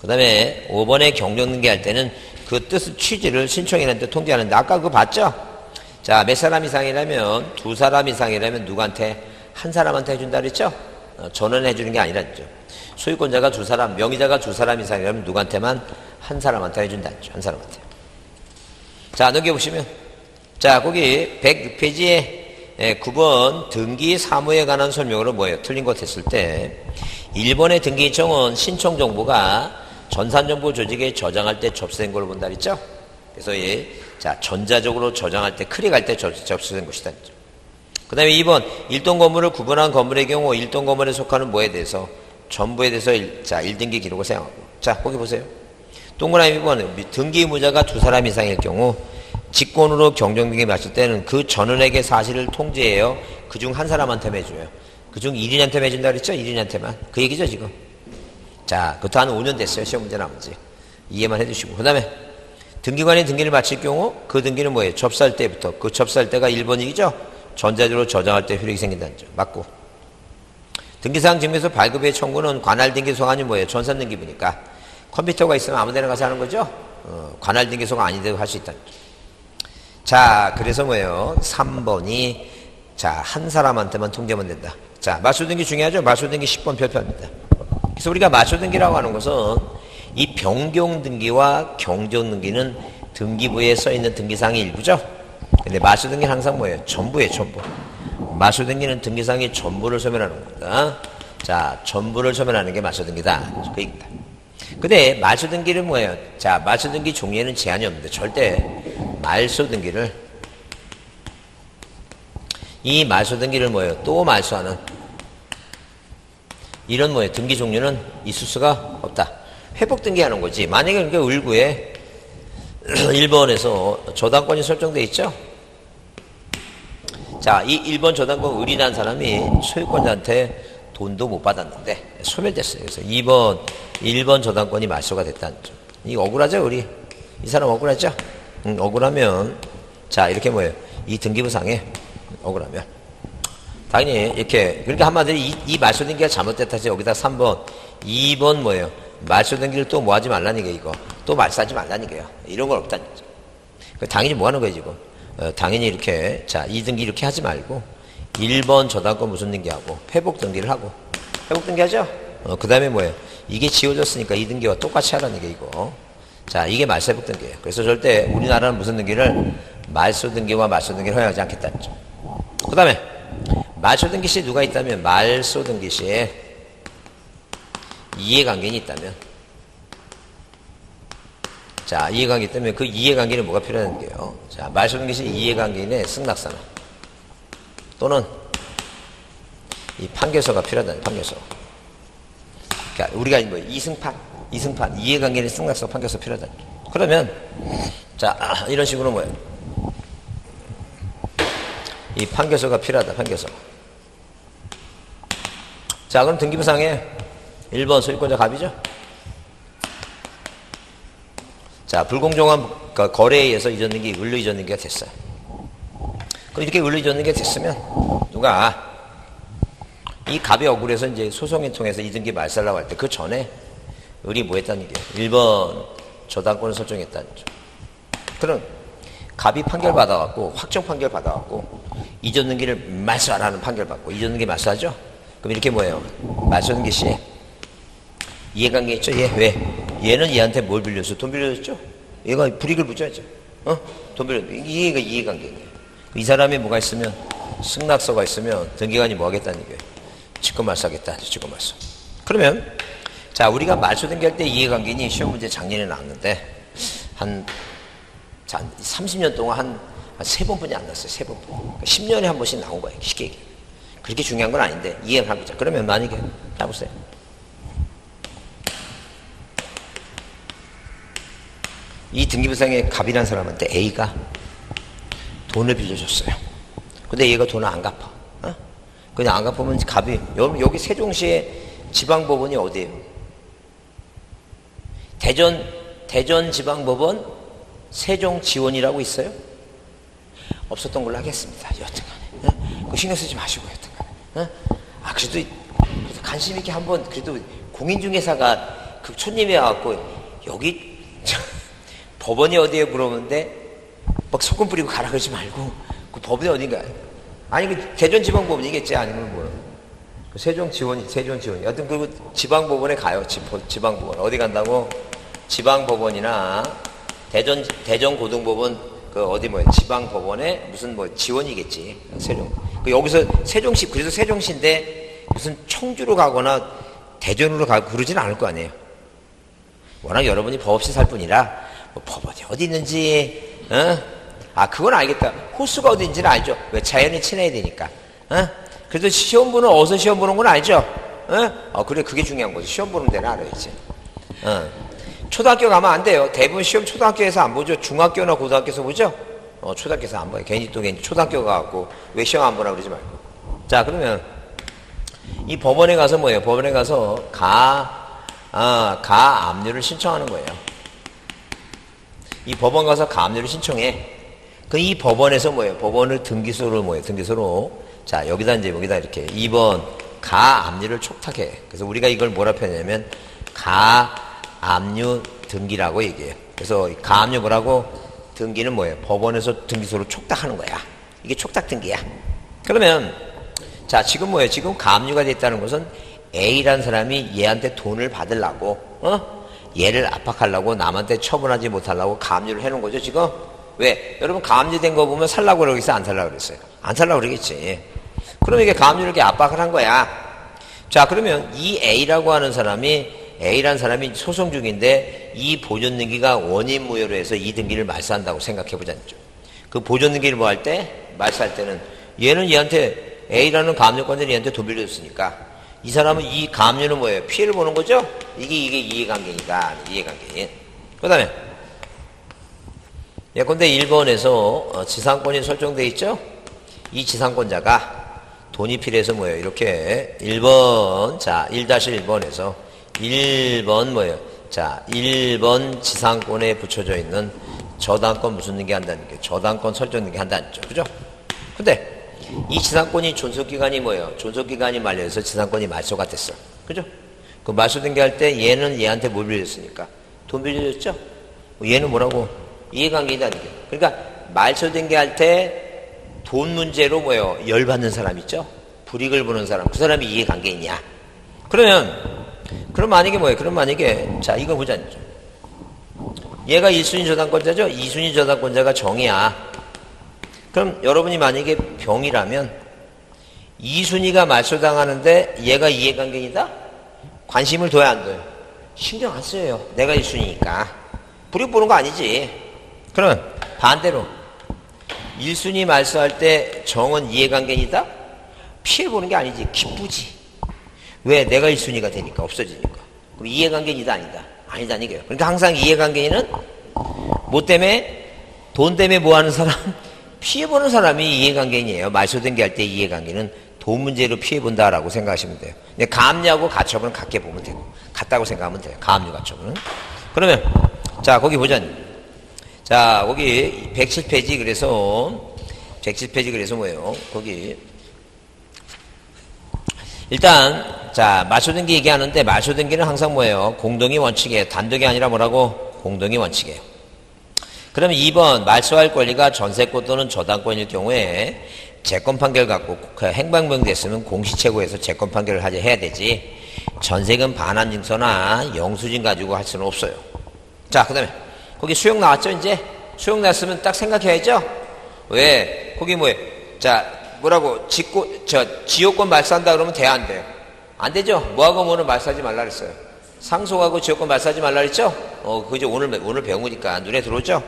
그 다음에 5번에 경정등기 할 때는 그 뜻, 취지를 신청인한테 통지하는데, 아까 그거 봤죠? 자, 몇 사람 이상이라면, 2사람 이상이라면 누구한테? 한 사람한테 해준다 그랬죠? 전원해 주는 게 아니라 했죠. 소유권자가 2사람, 명의자가 2사람 이상이라면 누구한테만? 한 사람한테 해준다 했죠. 한 사람한테. 자, 넘겨보시면. 자, 거기 106페이지에 9번 등기 사무에 관한 설명으로 뭐예요? 틀린 것 했을 때 1번의 등기청은 신청 정보가 전산정보 조직에 저장할 때 접수된 걸 본다 그랬죠? 그래서 자, 전자적으로 저장할 때 클릭할 때 접수된 것이다. 그 다음에 2번 일동 건물을 구분한 건물의 경우 일동 건물에 속하는 뭐에 대해서 전부에 대해서 1등기 기록을 사용하고. 자, 거기 보세요. 동그라미 2번 등기 의무자가 2사람 이상일 경우 직권으로 경정등기 마칠 때는 그 전원에게 사실을 통지해요. 그중 한 사람한테만 해줘요. 그중 1인한테만 해준다 그랬죠? 1인한테만. 그 얘기죠, 지금. 자, 그것도 한 5년 됐어요. 시험 문제 나온지. 이해만 해주시고. 그 다음에 등기관이 등기를 마칠 경우 그 등기는 뭐예요? 접수할 때부터. 그 접수할 때가 1번이죠? 전자적으로 저장할 때 효력이 생긴다는 점. 맞고. 등기사항 증명서 발급의 청구는 관할 등기 소관이 뭐예요? 전산 등기부니까. 컴퓨터가 있으면 아무 데나 가서 하는 거죠? 관할 등기 소관 아니더라도 할 수 있다는 점. 자, 그래서 뭐예요? 3번이, 자, 한 사람한테만 통제하면 된다. 자, 마수등기 중요하죠? 마수등기 10번 별표합니다. 그래서 우리가 마수등기라고 하는 것은 이 변경등기와 경정등기는 등기부에 써 있는 등기사항의 일부죠. 근데 마수등기는 항상 뭐예요? 전부예요, 전부. 마수등기는 등기사항의 전부를 소멸하는 겁니다. 자, 전부를 소멸하는 게 마수등기다. 그 얘기다. 근데 말소등기는 뭐예요? 자, 말소등기 종류에는 제한이 없는데 절대 말소등기를 이 말소등기를 뭐예요? 또 말소하는 이런 뭐예요? 등기 종류는 있을 수가 없다. 회복등기하는 거지. 만약에 그러니까 을구에 1번에서 저당권이 설정돼 있죠? 자, 이 1번 저당권 을이라는 사람이 소유권자한테 돈도 못 받았는데 소멸됐어요. 그래서 1번 저당권이 말소가 됐다는 점. 이거 억울하죠, 우리? 이 사람 억울하죠? 억울하면 자, 이렇게 뭐예요? 이 등기부상에 억울하면 당연히 이렇게 그러니까 한마디로 이 말소등기가 잘못됐다 해서 여기다 3번 2번 뭐예요? 말소등기를 또 뭐 하지 말라는 게 이거 또 말소하지 말라는 게요. 이런 건 없다는 거죠. 당연히 뭐 하는 거예요, 지금? 당연히 이렇게 자, 이 등기 이렇게 하지 말고 1번 저당권 무슨 등기하고 회복 등기를 하고 회복 등기하죠? 그 다음에 뭐예요? 이게 지워졌으니까 이 등기와 똑같이 하라는 게 이거. 자, 이게 말소 회복 등기예요. 그래서 절대 우리나라는 무슨 등기를 말소 등기와 말소 등기를 허용하지 않겠다는 점. 그 다음에 말소 등기 시에 누가 있다면 말소 등기 시에 이해관계인이 있다면 자, 이해관계 때문에 그 이해관계는 뭐가 필요한 게요? 자, 말소 등기 시에 이해관계인의 승낙서나 또는 이 판결서가 필요하다는 판결서. 그러니까 우리가 뭐 이승판, 이해관계인의 승낙서 판결서 필요하다는. 그러면 자, 이런 식으로 뭐예요? 이 판결서가 필요하다, 판결서. 자, 그럼 등기부상에 1번 소유권자 갑이죠? 자, 불공정한 거래에 의해서 이전등기, 을로 이전등기가 됐어요. 그럼 이렇게 을로 이전등기가 됐으면 누가 이 갑이 억울해서 이제 소송을 통해서 이등기 말살라고 할 때 그 전에 을이 뭐 했다는 게 1번 저당권을 설정했다는 점. 그럼 갑이 판결 받아갖고 확정 판결 받아갖고 이전등기를 말소하라는 판결 받고 이전등기 말소하죠? 그럼 이렇게 뭐예요? 말소등기 시 이해관계 있죠? 얘 왜? 얘는 얘한테 뭘 빌렸어? 돈 빌려줬죠? 얘가 불이익을 붙여야죠. 돈 빌렸는데 이해가 이해관계예요. 이 사람이 뭐가 있으면 승낙서가 있으면 등기관이 뭐 하겠다는 얘기예요? 직권말소하겠다. 직권말소. 그러면 자, 우리가 말소 등기할 때 이해관계인이 시험 문제 작년에 나왔는데 한 30년 동안 한 3번뿐이 안 났어요. 3번. 그러니까 10년에 한 번씩 나온 거예요. 쉽게 얘기해. 그렇게 중요한 건 아닌데 이해를 해보자. 그러면 만약에 해보세요. 이 등기부상에 갑이라는 사람한테 A가 돈을 빌려줬어요. 근데 얘가 돈을 안 갚아. 그냥 안 갚으면 갑이, 여기 세종시의 지방법원이 어디예요? 대전지방법원 세종지원이라고 있어요? 없었던 걸로 하겠습니다. 여튼간에. 그 신경 쓰지 마시고, 여튼간에. 그래도 관심 있게 한번, 그래도 공인중개사가 그 촌님이 와갖고, 여기, 법원이 어디에 물어보는데, 막 소금 뿌리고 가라 그러지 말고, 그 법원이 어딘가요? 아니, 그 대전지방법원이겠지, 아니면 뭐. 세종지원이. 여튼 그 지방법원에 가요, 지방법원. 어디 간다고? 지방법원이나 대전고등법원, 그 어디 뭐야, 지방법원에 무슨 뭐 지원이겠지. 세종. 그 여기서 세종시, 그래서 세종시인데 무슨 청주로 가거나 대전으로 가고 그러진 않을 거 아니에요. 워낙 여러분이 법 없이 살 뿐이라, 뭐 법원이 어디 있는지, 그건 알겠다. 호수가 어딘지는 알죠. 왜? 자연이 친해야 되니까. 그래도 시험 보는, 어디서 시험 보는 건 알죠? 그래, 그게 중요한 거지. 시험 보는 데는 알아야지. 초등학교 가면 안 돼요. 대부분 시험 초등학교에서 안 보죠. 중학교나 고등학교에서 보죠? 초등학교에서 안 봐요. 괜히 초등학교 가갖고, 왜 시험 안 보나 그러지 말고. 자, 그러면, 이 법원에 가서 뭐예요? 법원에 가서 가압류를 신청하는 거예요. 이 법원 가서 가압류를 신청해. 이 법원에서 뭐예요? 법원을 등기소로 뭐예요? 등기소로. 자, 여기다 이렇게 2번 가압류를 촉탁해. 그래서 우리가 이걸 뭐라 표현하냐면 가압류 등기라고 얘기해요. 그래서 가압류 뭐라고? 등기는 뭐예요? 법원에서 등기소로 촉탁하는 거야. 이게 촉탁 등기야. 그러면 자, 지금 뭐예요? 지금 가압류가 됐다는 것은 A라는 사람이 얘한테 돈을 받으려고 얘를 압박하려고 남한테 처분하지 못하려고 가압류를 해놓은 거죠, 지금? 왜? 여러분, 가압류된 거 보면 살라고 그러겠어요? 안 살라고 그랬어요? 안 살라고 그러겠지. 그럼 이게 가압류를 이렇게 압박을 한 거야. 자, 그러면 이 A라고 하는 사람이, A라는 사람이 소송 중인데, 이 보존 등기가 원인 무효로 해서 이 등기를 말소한다고 생각해보자는 거죠. 그 보존 등기를 뭐 할 때? 말소할 때는, 얘는 얘한테, A라는 가압류권자는 얘한테 돈 빌려줬으니까, 이 사람은 이 가압류는 뭐예요? 피해를 보는 거죠? 이게 이해관계니까, 이해관계. 그 다음에, 예컨대 1번에서 지상권이 설정되어 있죠? 이 지상권자가 돈이 필요해서 뭐예요? 이렇게 1번, 자, 1-1번에서 1번 뭐예요? 자, 1번 지상권에 붙여져 있는 저당권 무슨 등기 한다는 게 저당권 설정 등기 한다는 거죠. 그죠? 근데 이 지상권이 존속기간이 뭐예요? 존속기간이 만료해서 지상권이 말소가 됐어. 그죠? 그 말소 등기 할 때 얘는 얘한테 뭘 빌려줬으니까? 돈 빌려줬죠? 얘는 뭐라고? 이해관계이다는 게. 그러니까 말소 등기 할 때 돈 문제로 뭐예요? 열받는 사람 있죠? 불이익을 보는 사람. 그 사람이 이해관계이냐? 그럼 만약에 뭐예요? 그럼 만약에, 자, 이거 보자. 얘가 1순위 저당권자죠? 2순위 저당권자가 정이야. 그럼 여러분이 만약에 병이라면 2순위가 말소당하는데 얘가 이해관계이다? 관심을 둬야 안 둬요? 신경 안 써요. 내가 1순위니까. 불이익 보는 거 아니지. 그러면 반대로 1순위 말소할 때 정은 이해관계이다? 피해 보는 게 아니지. 기쁘지. 왜? 내가 1순위가 되니까, 없어지니까. 그럼 이해관계이다 아니다? 아니다는 얘기예요. 그러니까 항상 이해관계는 뭐 때문에? 돈 때문에 뭐 하는 사람? 피해 보는 사람이 이해관계인이에요. 말소 등기 할 때 이해관계는 돈 문제로 피해 본다라고 생각하시면 돼요. 근데 가압류하고 가처분은 같게 보면 되고, 같다고 생각하면 돼요. 가압류 가처분은. 그러면 자, 거기 보자. 자, 거기 107페이지 그래서 뭐예요? 거기 일단 자, 말소등기 얘기하는데 말소등기는 항상 뭐예요? 공동의 원칙이에요. 단독이 아니라 뭐라고? 공동의 원칙이에요. 그러면 2번 말소할 권리가 전세권 또는 저당권일 경우에 재권 판결 갖고 행방병 됐으면 공시채고에서 재권 판결을 해야 되지. 전세금 반환 증서나 영수증 가지고 할 수는 없어요. 자, 그 다음에 거기 수용 나왔죠? 이제 수용 났으면 딱 생각해야죠. 왜? 거기 뭐예요? 자, 뭐라고 지역권 말소한다 그러면 돼야 안 돼요? 안 되죠? 뭐하고 뭐는 말소하지 말라 그랬어요. 상속하고 지역권 말소하지 말라 그랬죠? 그죠? 오늘 배운 거니까 눈에 들어오죠?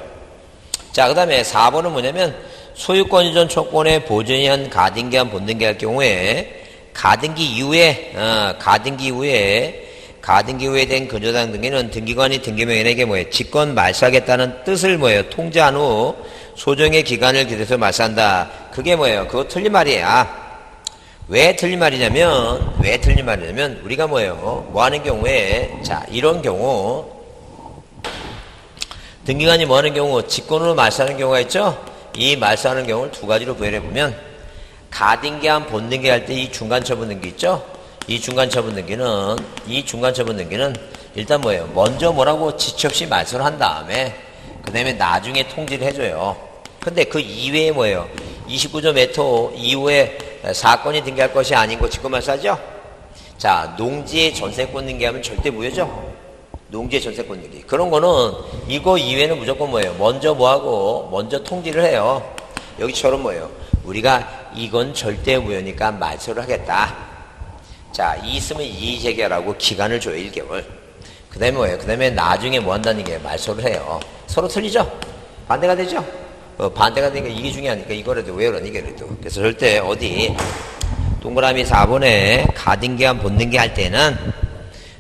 자, 그 다음에 4번은 뭐냐면 소유권 이전 촉권의 보존한 가등기한 본등기 할 경우에 가등기 이후에 된 근저당 등기는 등기관이 등기명인에게 뭐예요? 직권 말소하겠다는 뜻을 뭐예요? 통지한 후 소정의 기간을 기대서 말소한다. 그게 뭐예요? 그거 틀린 말이에요. 왜 틀린 말이냐면 우리가 뭐예요? 뭐 하는 경우에 자, 이런 경우 등기관이 뭐 하는 경우 직권으로 말소하는 경우가 있죠? 이 말소하는 경우를 두 가지로 구별해보면 가등기한 본등기 할 때 이 중간처분 등기 있죠? 이 중간처분 등기는 일단 뭐예요? 먼저 뭐라고 지체 없이 말소를 한 다음에 그 다음에 나중에 통지를 해줘요. 근데 그 이외에 뭐예요? 29조 메토 이후에 사건이 등기할 것이 아닌 거 직권 말소하죠? 자, 농지의 전세권 등기하면 절대 무효죠? 농지의 전세권 등기. 그런 거는 이거 이외에는 무조건 뭐예요? 먼저 뭐하고 먼저 통지를 해요. 여기처럼 뭐예요? 우리가 이건 절대 무효니까 말소를 하겠다. 자, 이 있으면 이의 제기하라고 기간을 줘요. 1개월. 그 다음에 뭐예요? 그 다음에 나중에 뭐 한다는 게 말소를 해요. 서로 틀리죠? 반대가 되죠? 반대가 되니까 이게 중요하니까 이거라도 왜 그러니 이게라도. 그래서 절대 어디 동그라미 4번에 가등기한 본등기 할 때는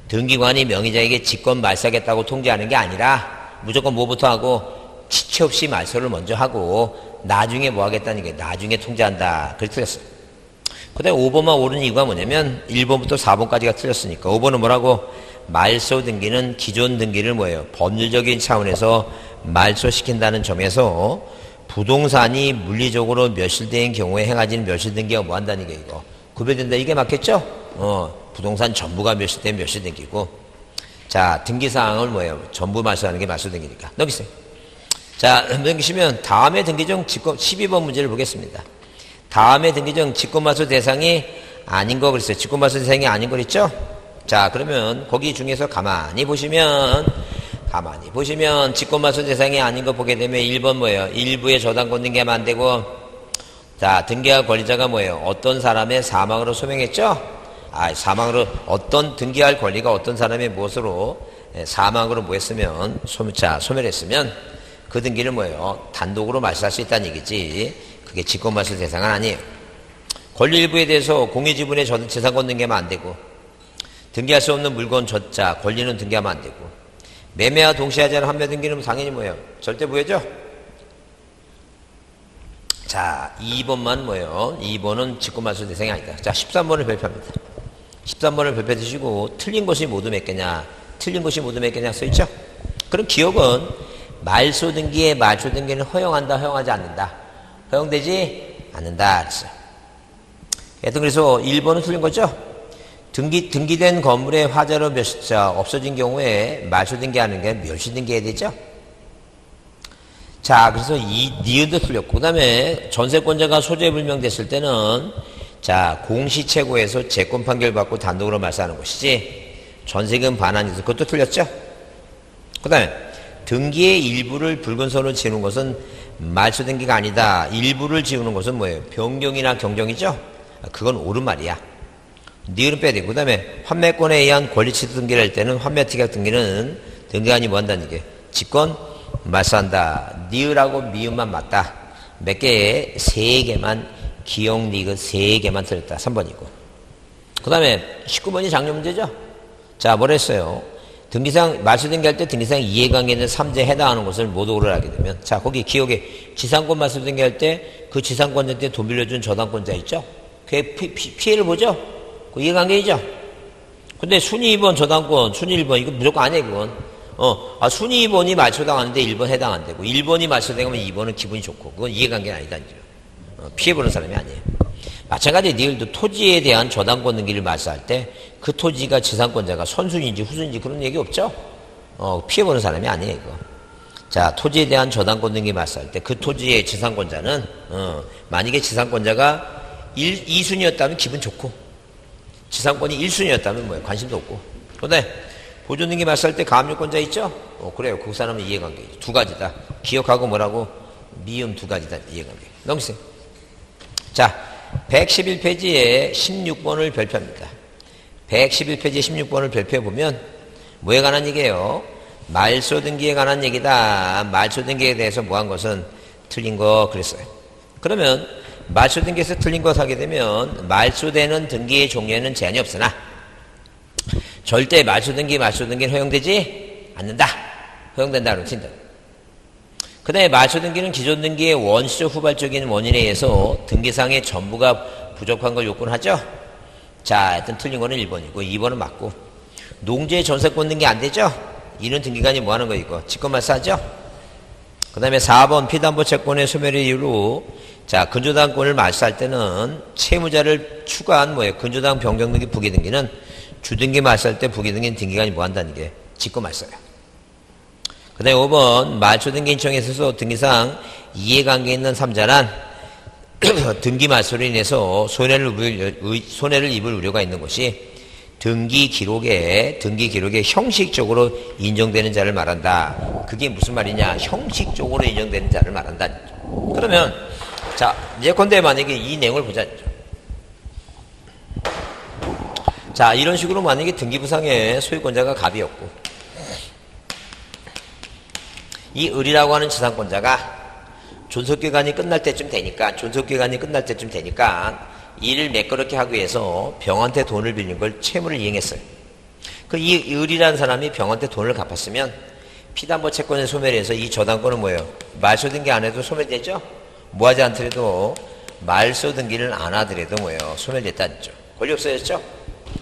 등기관이 명의자에게 직권 말소하겠다고 통지하는 게 아니라 무조건 뭐부터 하고 지체 없이 말소를 먼저 하고 나중에 뭐 하겠다는 게 나중에 통지한다. 그렇게 틀렸어요. 그 다음에 5번만 옳은 이유가 뭐냐면 1번부터 4번까지가 틀렸으니까 5번은 뭐라고? 말소 등기는 기존 등기를 뭐예요? 법률적인 차원에서 말소시킨다는 점에서 부동산이 물리적으로 멸실된 경우에 행하지는 멸실등기가 뭐 한다는 게 이거 구별된다. 이게 맞겠죠? 부동산 전부가 멸실된 멸실등기고 자, 등기사항을 뭐예요? 전부 말소하는 게 말소등기니까 넘기세요. 자, 넘기시면 다음에 등기중 직권 12번 문제를 보겠습니다. 다음에 등기중 직권말소 대상이 아닌 거 그랬어요. 직권말소 대상이 아닌 거 그랬죠? 자, 그러면 거기 중에서 가만히 보시면 가만히 보시면 직권말소 대상이 아닌 거 보게 되면 1번 뭐예요? 일부의 저당권 등기하면 안 되고, 자, 등기할 권리자가 뭐예요? 어떤 사람의 사망으로 소명했죠? 사망으로, 어떤 등기할 권리가 어떤 사람의 무엇으로 사망으로 뭐 했으면, 소멸했으면 그 등기를 뭐예요? 단독으로 말소할 수 있다는 얘기지. 그게 직권말소 대상은 아니에요. 권리 일부에 대해서 공유지분의 재산권 등기하면 안 되고, 등기할 수 없는 물건 저자, 권리는 등기하면 안 되고, 매매와 동시에 하지 않은 환매 등기는 당연히 뭐예요? 절대 무효죠? 자, 2번만 뭐예요? 2번은 직권말소 대상이 아니다. 자, 13번을 발표합니다. 13번을 발표해주시고, 틀린 것이 모두 몇 개냐? 틀린 것이 모두 몇 개냐 써있죠? 그럼 기억은 말소 등기에 말소 등기는 허용한다, 허용하지 않는다. 허용되지 않는다. 그랬어요. 하여튼 그래서 1번은 틀린 거죠? 등기된 건물의 화재로 없어진 경우에 말소 등기하는 게 멸시 등기해야 되죠? 자, 그래서 니은도 틀렸고, 그 다음에 전세권자가 소재불명됐을 때는, 자, 공시최고에서 재권 판결 받고 단독으로 말소하는 것이지, 전세금 반환에서 그것도 틀렸죠? 그 다음에, 등기의 일부를 붉은 선으로 지우는 것은 말소 등기가 아니다. 일부를 지우는 것은 뭐예요? 변경이나 경정이죠? 그건 옳은 말이야. 니은은 빼야 되고, 그 다음에, 환매권에 의한 권리취득 등기를 할 때는 환매특약 등기는 등기관이 뭐 한다는 게, 직권, 말소한다. 니을하고 미음만 맞다. 몇 개에 3개만 기억 니은 3개만 틀렸다. 3번이고. 그 다음에 19번이 장려 문제죠. 자, 뭐라 했어요? 등기상 말소 등기할 때 등기상 이해관계에 있는 3제에 해당하는 것을 모두 오르하게 되면, 자, 거기 기억에 지상권 말소 등기할 때 그 지상권자한테 돈 빌려준 저당권자 있죠? 그게 피해를 보죠? 그 이해관계이죠? 근데 순위 2번 저당권, 순위 1번 이거 무조건 아니에요. 그건 순위 2번이 말소당하는데 1번 해당 안 되고, 1번이 말소당하면 2번은 기분이 좋고, 그건 이해관계는 아니다. 피해보는 사람이 아니에요. 마찬가지로 니들도 토지에 대한 저당권 등기를 말소할 때 그 토지가 지상권자가 선순위인지 후순위인지 그런 얘기 없죠? 피해보는 사람이 아니에요, 이거. 자, 토지에 대한 저당권 등기 말소할 때 그 토지의 지상권자는, 만약에 지상권자가 2순위였다면 기분 좋고, 지상권이 1순위였다면 뭐예요? 관심도 없고. 그런데 보존등기 말소할 때 가압류권자 있죠? 그래요. 그 사람은 이해관계. 두 가지다. 기억하고 뭐라고? 미음 두 가지다. 이해관계. 넘기세요. 자, 111페이지에 16번을 발표합니다. 111페이지에 16번을 발표해보면 뭐에 관한 얘기예요? 말소등기에 관한 얘기다. 말소등기에 대해서 뭐 한 것은 틀린 거 그랬어요. 그러면 말소등기에서 틀린 것 하게 되면 말소되는 등기의 종류에는 제한이 없으나 절대 말소등기는 허용되지 않는다. 허용된다. 그러면 진다. 그 다음에 말소등기는 기존등기의 원시적 후발적인 원인에 의해서 등기상의 전부가 부족한 걸 요구는 하죠. 자, 하여튼 틀린 거는 1번이고 2번은 맞고, 농지의 전세권 등기 안 되죠? 이는 등기관이 뭐 하는 거 이거? 직권 말소하죠? 그 다음에 4번 피담보 채권의 소멸의 이유로, 자, 근저당권을 말소할 때는 채무자를 추가한 뭐예요? 근저당 변경 등기 부기 등기는 주등기 말소할 때 부기 등기는 등기관이 뭐 한다는 게 직권 말소예요. 그 다음에 5번 말소 등기 인청에 있어서 등기상 이해관계 있는 3자란 등기 말소로 인해서 손해를 입을 우려가 있는 것이 등기 기록에 형식적으로 인정되는 자를 말한다. 그게 무슨 말이냐? 형식적으로 인정되는 자를 말한다. 그러면 자, 예컨대 만약에 이 내용을 보자. 자, 이런 식으로 만약에 등기부상에 소유권자가 갑이었고, 이 을이라고 하는 지상권자가 존속기간이 끝날 때쯤 되니까, 이를 매끄럽게 하기 위해서 병한테 돈을 빌린 걸 채무를 이행했어요. 이 을이라는 사람이 병한테 돈을 갚았으면 피담보 채권의 소멸에서 이 저당권은 뭐예요? 말소 등기 안 해도 소멸되죠? 뭐 하지 않더라도 말소 등기를 안 하더라도 뭐예요? 소멸됐다죠. 권리 없어졌죠?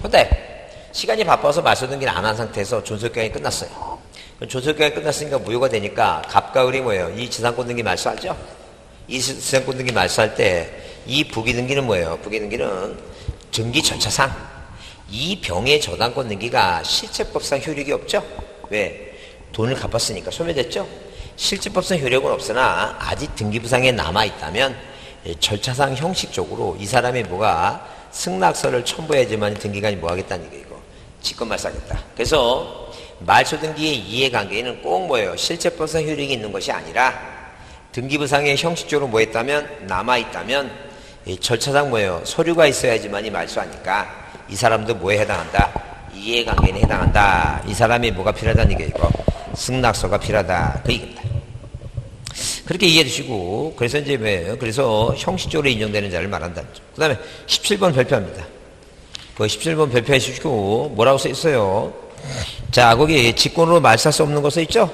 근데 시간이 바빠서 말소 등기를 안 한 상태에서 존속기간이 끝났어요. 존속기간이 끝났으니까 무효가 되니까 갑과 을이 뭐예요? 이 지상권 등기 말소하죠? 이 지상권 등기 말소할 때 이 부기 등기는 뭐예요? 부기 등기는 등기 절차상 이 병의 저당권 등기가 실체법상 효력이 없죠? 왜? 돈을 갚았으니까 소멸됐죠? 실체법상 효력은 없으나 아직 등기부상에 남아있다면 절차상 형식적으로 이 사람이 뭐가 승낙서를 첨부해야지만 등기관이 뭐 하겠다는 얘기고 직권 말소하겠다. 그래서 말소 등기의 이해관계는 꼭 뭐예요? 실체법상 효력이 있는 것이 아니라 등기부상에 형식적으로 뭐 했다면 남아있다면 이 절차상 뭐예요? 서류가 있어야지만이 말소하니까 이 사람도 뭐에 해당한다? 이해관계에 해당한다. 이 사람이 뭐가 필요하다는 얘기고 승낙서가 필요하다. 그 얘기입니다. 그렇게 이해해 주시고 그래서 이제 뭐예요? 그래서 형식적으로 인정되는 자를 말한다. 그 다음에 17번 별표합니다. 그 17번 별표해 주시고 뭐라고 써 있어요? 자, 거기 직권으로 말살 수 없는 것은 있죠?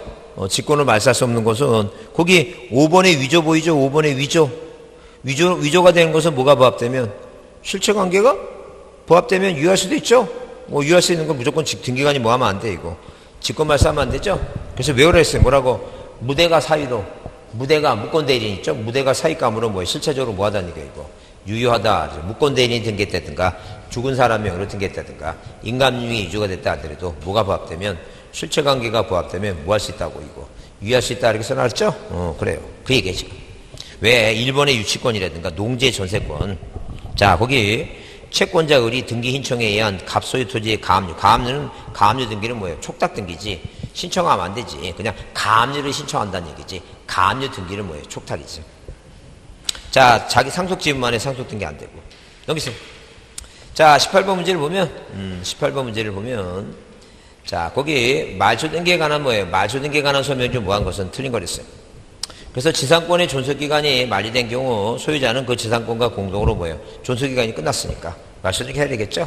직권으로 말살 수 없는 것은 거기 5번의 위조 보이죠? 5번의 위조가 되는 것은 뭐가 부합되면 실체관계가 부합되면 유효할 수도 있죠? 뭐 유효할 수 있는 건 무조건 등기관이 뭐 하면 안 돼, 이거. 직권 말살하면 안 되죠? 그래서 왜 그랬어요? 뭐라고? 무대가 사유로, 무대가 무권대리인 있죠? 무대가 사유감으로 뭐 실체적으로 뭐 하다는 얘기예요, 이거. 유효하다. 무권대리인이 등기했다든가, 죽은 사람 명으로 등기했다든가, 인감유이 유조가 됐다 하더라도 뭐가 부합되면, 실체관계가 부합되면 뭐 할 수 있다고, 이거. 유효할 수 있다, 이렇게 써놨죠? 그래요. 그 얘기예요, 지금. 왜? 일본의 유치권이라든가, 농지 전세권. 자, 거기, 채권자 의리 등기 신청에 의한 갑소유 토지의 가압류 등기는 뭐예요? 촉탁 등기지. 신청하면 안 되지. 그냥 가압류를 신청한다는 얘기지. 가압류 등기는 뭐예요? 촉탁이지. 자, 자기 상속 지분만에 상속 등기 안 되고. 넘기세요. 자, 18번 문제를 보면, 자, 거기 말소 등기에 관한 뭐예요? 말소 등기에 관한 설명 중 뭐한 것은 틀린 거랬어요. 그래서 지상권의 존속기간이 만료된 경우 소유자는 그 지상권과 공동으로 뭐예요? 존속기간이 끝났으니까 말소 등기 해야 되겠죠?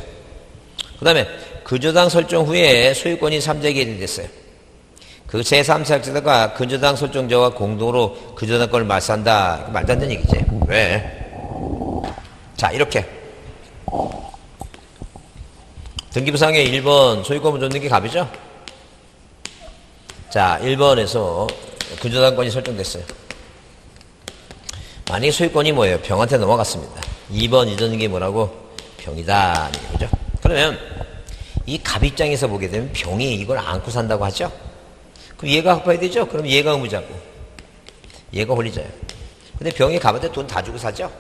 그 다음에 근저당 설정 후에 소유권이 3자에게 이전됐어요. 그 제3사약자가 근저당 설정자와 공동으로 근저당권을 말소한다. 말도 안 되는 얘기지. 왜? 자, 이렇게. 등기부상의 1번 소유권 존등기 갑이죠? 자, 1번에서 근저당권이 설정됐어요. 만약에 소유권이 뭐예요? 병한테 넘어갔습니다. 2번 이전인 게 뭐라고? 병이다. 그죠? 그러면 이 갑 입장에서 보게 되면 병이 이걸 안고 산다고 하죠? 그럼 얘가 갚아야 되죠? 그럼 얘가 의무자고. 얘가 권리자예요. 근데 병이 갑한테 돈 다 주고 사죠?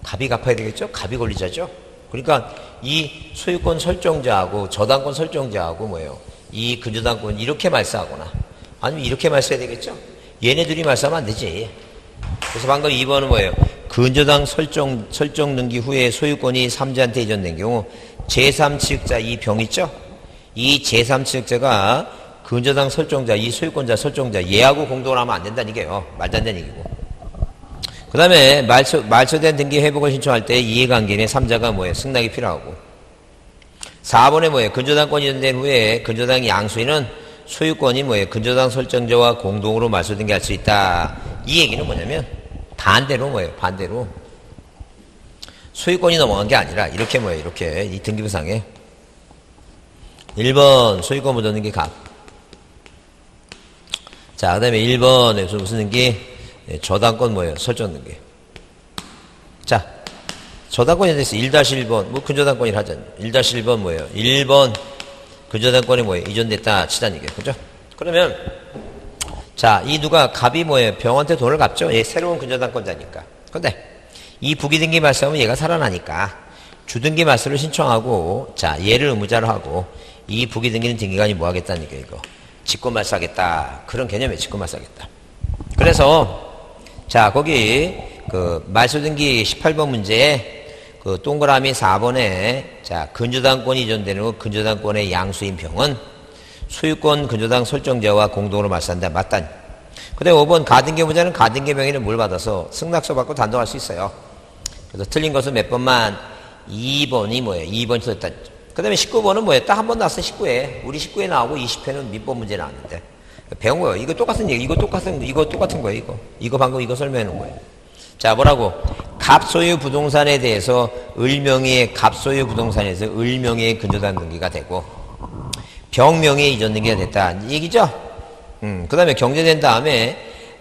갑이 갚아야 되겠죠? 갑이 권리자죠? 그러니까 이 소유권 설정자하고 저당권 설정자하고 뭐예요? 이 근저당권 이렇게 말소하거나 아니면 이렇게 말소해야 되겠죠? 얘네들이 말소하면 안 되지. 그래서 방금 2번은 뭐예요? 근저당 설정 등기 후에 소유권이 3자한테 이전된 경우 제3취득자 이 병 있죠? 이 제3취득자가 근저당 설정자, 이 소유권자 설정자 얘하고 공동을 하면 안 된다는 얘기예요. 말도 안 되는 얘기고. 그 다음에 말소된 등기 회복을 신청할 때 이해관계인의 3자가 뭐예요? 승낙이 필요하고. 4번에 뭐예요? 근저당권이 이전된 후에 근저당 양수인은 소유권이 뭐예요? 근저당 설정자와 공동으로 말소 등기할 수 있다. 이 얘기는 뭐냐면 반대로 뭐예요? 반대로 소유권이 넘어간 게 아니라 이렇게 뭐예요? 이렇게 이 등기부상에 1번 소유권 묻어는 게 갑. 자, 그 다음에 1번에 무슨 등기? 저당권 뭐예요? 설정 등기. 자, 저당권이 됐어. 1-1번. 뭐 근저당권이라 하잖아요. 1-1번 뭐예요? 1번 근저당권이 뭐예요? 이전됐다 치자는 얘기예요. 그죠? 그러면 자, 이 누가 갑이 뭐예요? 병한테 돈을 갚죠? 얘 새로운 근저당권자니까. 근데 이 부기등기 말소하면 얘가 살아나니까 주등기 말소를 신청하고 자, 얘를 의무자로 하고 이 부기등기는 등기관이 뭐 하겠다는 얘기예요, 이거. 직권 말소하겠다. 그런 개념에 직권 말소하겠다. 그래서 자, 거기 그 말소등기 18번 문제에 그 동그라미 4번에 자, 근저당권이 이전되는 후 근저당권의 양수인 병은 소유권 근저당 설정자와 공동으로 말소한다. 맞다니. 근데 5번 가등기 문제는 가등기 명의는 뭘 받아서 승낙서 받고 단독할 수 있어요. 그래서 틀린 것은 몇 번만 2번이 뭐예요? 2번이 됐다. 그 다음에 19번은 뭐예요? 딱 한 번 나왔어, 19회. 우리 19회 나오고 20회는 민법 문제 나왔는데. 배운 거예요. 이거 똑같은 얘기, 이거 똑같은 거예요, 이거. 이거 방금 이거 설명해 놓은 거예요. 자, 뭐라고? 갑소유 부동산에 대해서 을명의의 갑소유 부동산에서 을명의의 근저당 등기가 되고, 병명의의 이전 등기가 됐다. 이 얘기죠? 그 다음에 경제된 다음에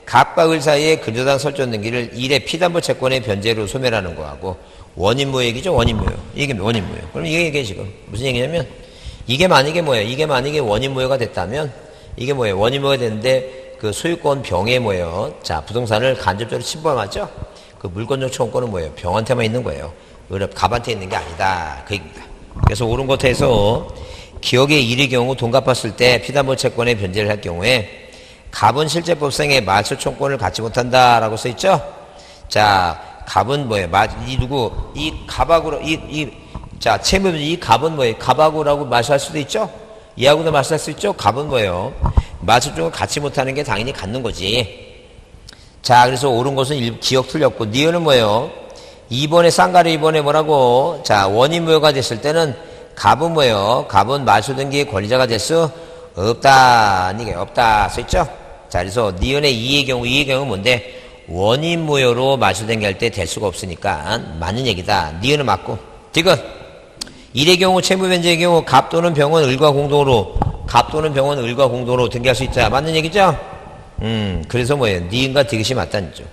갑과 을 사이의 근저당 설정 등기를 일의 피담보 채권의 변제로 소멸하는 거하고, 원인무효 얘기죠? 원인무효. 이게 원인무효. 그럼 이게 지금 무슨 얘기냐면, 이게 만약에 뭐예요? 이게 만약에 원인무효가 됐다면, 이게 뭐예요? 원인무효가 됐는데, 그 소유권 병에 뭐예요? 자, 부동산을 간접적으로 침범하죠? 그 물권적 청구권은 뭐예요? 병한테만 있는 거예요. 갑한테 있는 게 아니다. 그 얘기입니다. 그래서 옳은 것에서 기억의 일의 경우 돈 갚았을 때 피담보 채권에 변제를 할 경우에 갑은 실제법상의 말소청권을 갖지 못한다라고 써 있죠. 자, 갑은 뭐예요? 이 갑하고로 자, 채무변제 이 갑은 뭐예요? 갑하고라고 말소할 수도 있죠. 얘하고도 말소할 수 있죠. 갑은 뭐예요? 말소청을 갖지 못하는 게 당연히 갖는 거지. 자, 그래서 옳은 것은 기억 틀렸고 니은은 뭐예요? 2번에 쌍가루 2번에 뭐라고? 자, 원인 무효가 됐을 때는 갑은 뭐예요? 갑은 말소 등기의 권리자가 될 수 없다. 이게 없다 써 있죠. 자, 그래서 니은의 이의 경우 뭔데? 원인 무효로 말소 등기할 때 될 수가 없으니까 맞는 얘기다. 니은은 맞고. 디귿. 일의 경우 채무 변제의 경우 갑 또는 병원 을과 공동으로 등기할 수 있다. 맞는 얘기죠? 그래서 뭐예요? 니은과 디귿이 맞다는 거죠.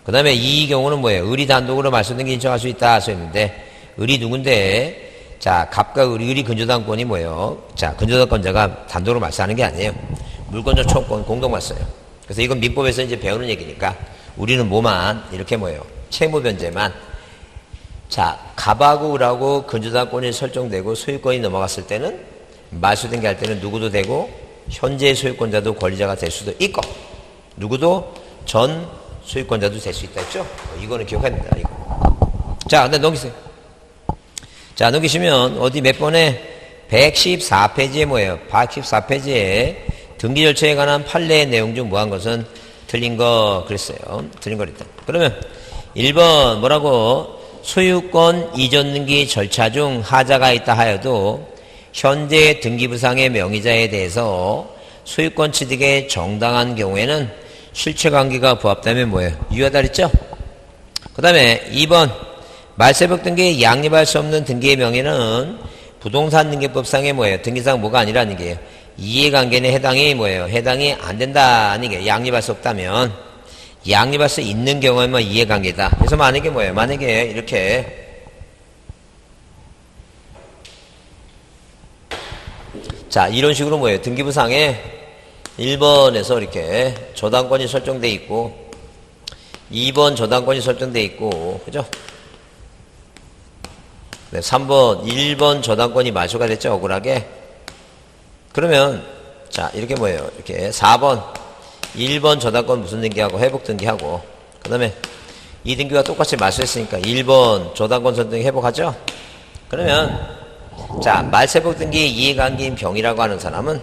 그 다음에 이 경우는 뭐예요? 을이 단독으로 말소 등기 신청할 수 있다 써 있는데 을이 누군데? 자, 갑과 을이 근저당권이 뭐예요? 자, 근저당권자가 단독으로 말소하는 게 아니에요. 물권자 청권 공동 말소예요. 그래서 이건 민법에서 이제 배우는 얘기니까 우리는 뭐만 이렇게 뭐예요? 채무 변제만. 자, 갑하고 을하고 근저당권이 설정되고 소유권이 넘어갔을 때는 말소 등기할 때는 누구도 되고 현재 소유권자도 권리자가 될 수도 있고 누구도 전 소유권자도 될 수 있다 했죠? 이거는 기억해야 된다. 이거. 자, 근데 넘기세요. 자, 넘기시면 어디 몇 번에 114페이지에 뭐예요? 114페이지에 등기 절차에 관한 판례의 내용 중 뭐한 것은 틀린 거 그랬어요. 틀린 거 그랬다. 그러면 1번 뭐라고? 소유권 이전 등기 절차 중 하자가 있다 하여도 현재 등기부상의 명의자에 대해서 소유권 취득에 정당한 경우에는 실체관계가 부합되면 뭐예요? 유효하다 그랬죠? 그 다음에 2번 말세법 등기에 양립할 수 없는 등기의 명의는 부동산 등기법상의 뭐예요? 등기상 뭐가 아니라는 얘기예요. 이해관계는 해당이 뭐예요? 해당이 안 된다는 게 양립할 수 없다면 양립할 수 있는 경우에만 이해관계다. 그래서 만약에 뭐예요? 만약에 이렇게 자, 이런 식으로 뭐예요? 등기부상에 1번에서 이렇게 저당권이 설정돼 있고 2번 저당권이 설정돼 있고 그죠? 네, 3번 1번 저당권이 말소가 됐죠? 억울하게. 그러면 자, 이렇게 뭐예요? 이렇게 4번 1번 저당권 무슨 등기하고 회복 등기하고 그 다음에 이 등기가 똑같이 말소했으니까 1번 저당권 선등기 회복하죠? 그러면 자, 말세법 등기 이해관계인 병이라고 하는 사람은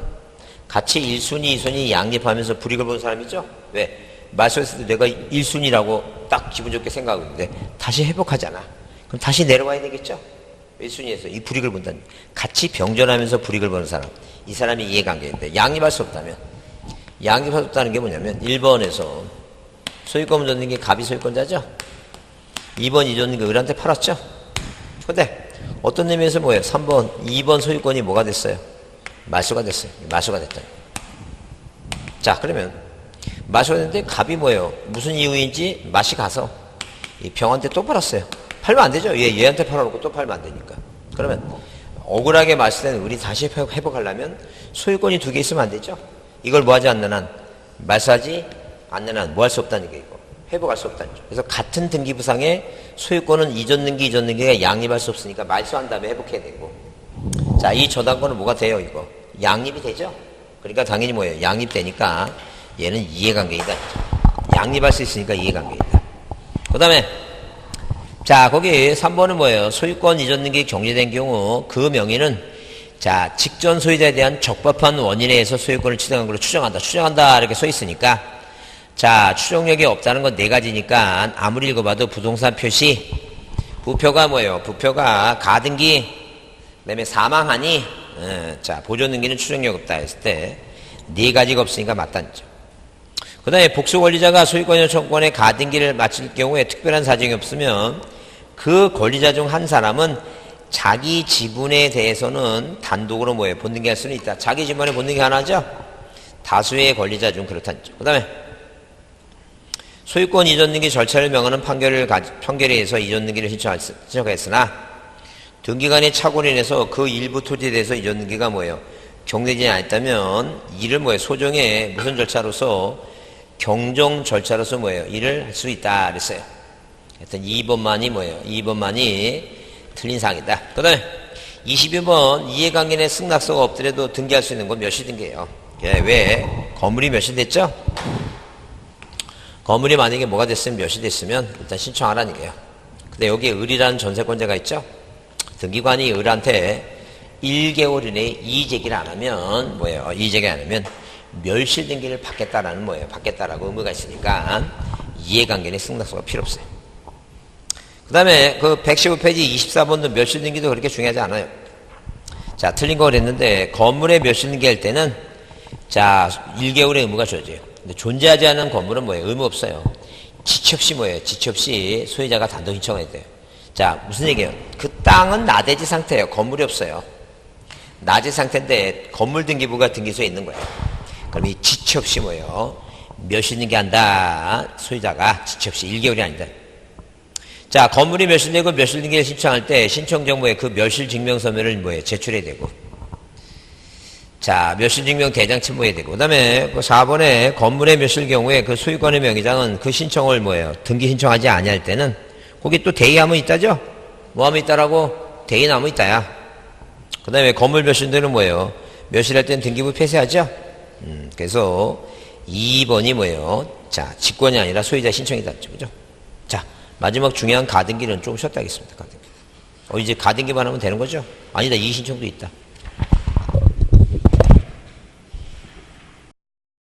같이 1순위, 2순위 양립하면서 불이익을 본 사람이죠? 왜? 말소했을 때 내가 1순위라고 딱 기분 좋게 생각하고 있는데 다시 회복하잖아. 그럼 다시 내려와야 되겠죠? 1순위에서 이 불이익을 본다는 같이 병전하면서 불이익을 보는 사람. 이 사람이 이해관계인데 양립할 수 없다면 양립할 수 없다는 게 뭐냐면 1번에서 소유권 묻었는 게 갑이 소유권자죠? 2번 잊었는 게 을한테 팔았죠? 근데 어떤 의미에서 뭐예요? 3번, 2번 소유권이 뭐가 됐어요? 말소가 됐어요. 말소가 됐다. 자, 그러면 말소가 됐는데 갑이 뭐예요? 무슨 이유인지 맛이 가서 이 병한테 또 팔았어요. 팔면 안 되죠? 얘한테 팔아놓고 또 팔면 안 되니까. 그러면 억울하게 말소된 을이 다시 회복하려면 소유권이 2개 있으면 안 되죠? 이걸 뭐 하지 않는 한, 말소하지 않는 한 뭐 할 수 없다는 게 이거. 회복할 수 없다는 거죠. 그래서 같은 등기부상에 소유권은 이전 등기가 양립할 수 없으니까 말소한 다음에 회복해야 되고. 자, 이 저당권은 뭐가 돼요, 이거? 양립이 되죠? 그러니까 당연히 뭐예요? 양립되니까 얘는 이해관계이다. 양립할 수 있으니까 이해관계이다. 그 다음에 자, 거기 3번은 뭐예요? 소유권 이전 등기 경제된 경우 그 명의는 자, 직전 소유자에 대한 적법한 원인에 의해서 소유권을 취득한 걸로 추정한다 이렇게 써 있으니까 자, 추정력이 없다는 건 4가지니까 아무리 읽어봐도 부동산 표시 부표가 뭐예요? 부표가 가등기 그다음에 사망하니 자, 보존등기는 추정력 없다 했을 때 4가지가 없으니까 맞다는 거죠. 그 다음에 복수권리자가 소유권 청구권의 가등기를 마칠 경우에 특별한 사정이 없으면 그 권리자 중 한 사람은 자기 지분에 대해서는 단독으로 뭐예요? 본등기할 수는 있다. 자기 지분에 본등기 하나죠? 다수의 권리자 중 그렇다는 거죠. 그 다음에 소유권 이전 등기 절차를 명하는 판결에 의해서 이전 등기를 신청했으나 등기관의 착오로 인해서 그 일부 토지에 대해서 이전 등기가 뭐예요? 경내진이 안 했다면 이를 뭐예요? 소정의 무슨 절차로서 경정 절차로서 뭐예요? 일을 할 수 있다 그랬어요. 하여튼 2번만이 뭐예요? 2번만이 틀린 사항이다. 그 다음에 22번 이해관계내 승낙서가 없더라도 등기할 수 있는 건 멸실 등기예요. 왜? 건물이 멸실됐죠? 건물이 만약에 뭐가 됐으면 멸실됐으면 일단 신청하라는 얘기예요. 근데 여기에 을이라는 전세권자가 있죠? 등기관이 을한테 1개월 이내에 이의제기를 안 하면 뭐예요? 이의제기 안 하면 멸실 등기를 받겠다라는 뭐예요? 받겠다라고 의무가 있으니까 이해관계내 승낙서가 필요 없어요. 그 다음에 그 115페이지 24번도 멸실 등기도 그렇게 중요하지 않아요. 자, 틀린 거 그랬는데 건물에 멸실 등기할 때는 자, 1개월의 의무가 주어져요. 근데 존재하지 않은 건물은 뭐예요? 의무 없어요. 지체 없이 뭐예요? 지체 없이 소유자가 단독 신청해야 돼요. 자, 무슨 얘기예요? 그 땅은 나대지 상태예요. 건물이 없어요. 나대 상태인데 건물 등기부가 등기소에 있는 거예요. 그럼 이 지체 없이 뭐예요? 멸실 등기한다. 소유자가 지체 없이 1개월이 아니다. 자, 건물이 멸실되고 멸실 등기를 신청할 때 신청 정보에 그 멸실 증명서면을 뭐예요? 제출해야 되고. 자, 멸실증명 대장 첨부해야 되고. 그 다음에 4번에 건물의 멸실 경우에 그 소유권의 명의장은 그 신청을 뭐예요? 등기 신청하지 아니할 때는 거기 또 대의하면 있다죠? 뭐 하면 있다라고? 대의나면 있다야. 그 다음에 건물 멸실들은 뭐예요? 멸실할 때는 등기부 폐쇄하죠? 그래서 2번이 뭐예요? 자, 직권이 아니라 소유자 신청이다. 그죠? 자, 마지막 중요한 가등기는 좀 쉬었다 하겠습니다. 가등기. 이제 가등기만 하면 되는 거죠? 아니다, 이의신청도 있다.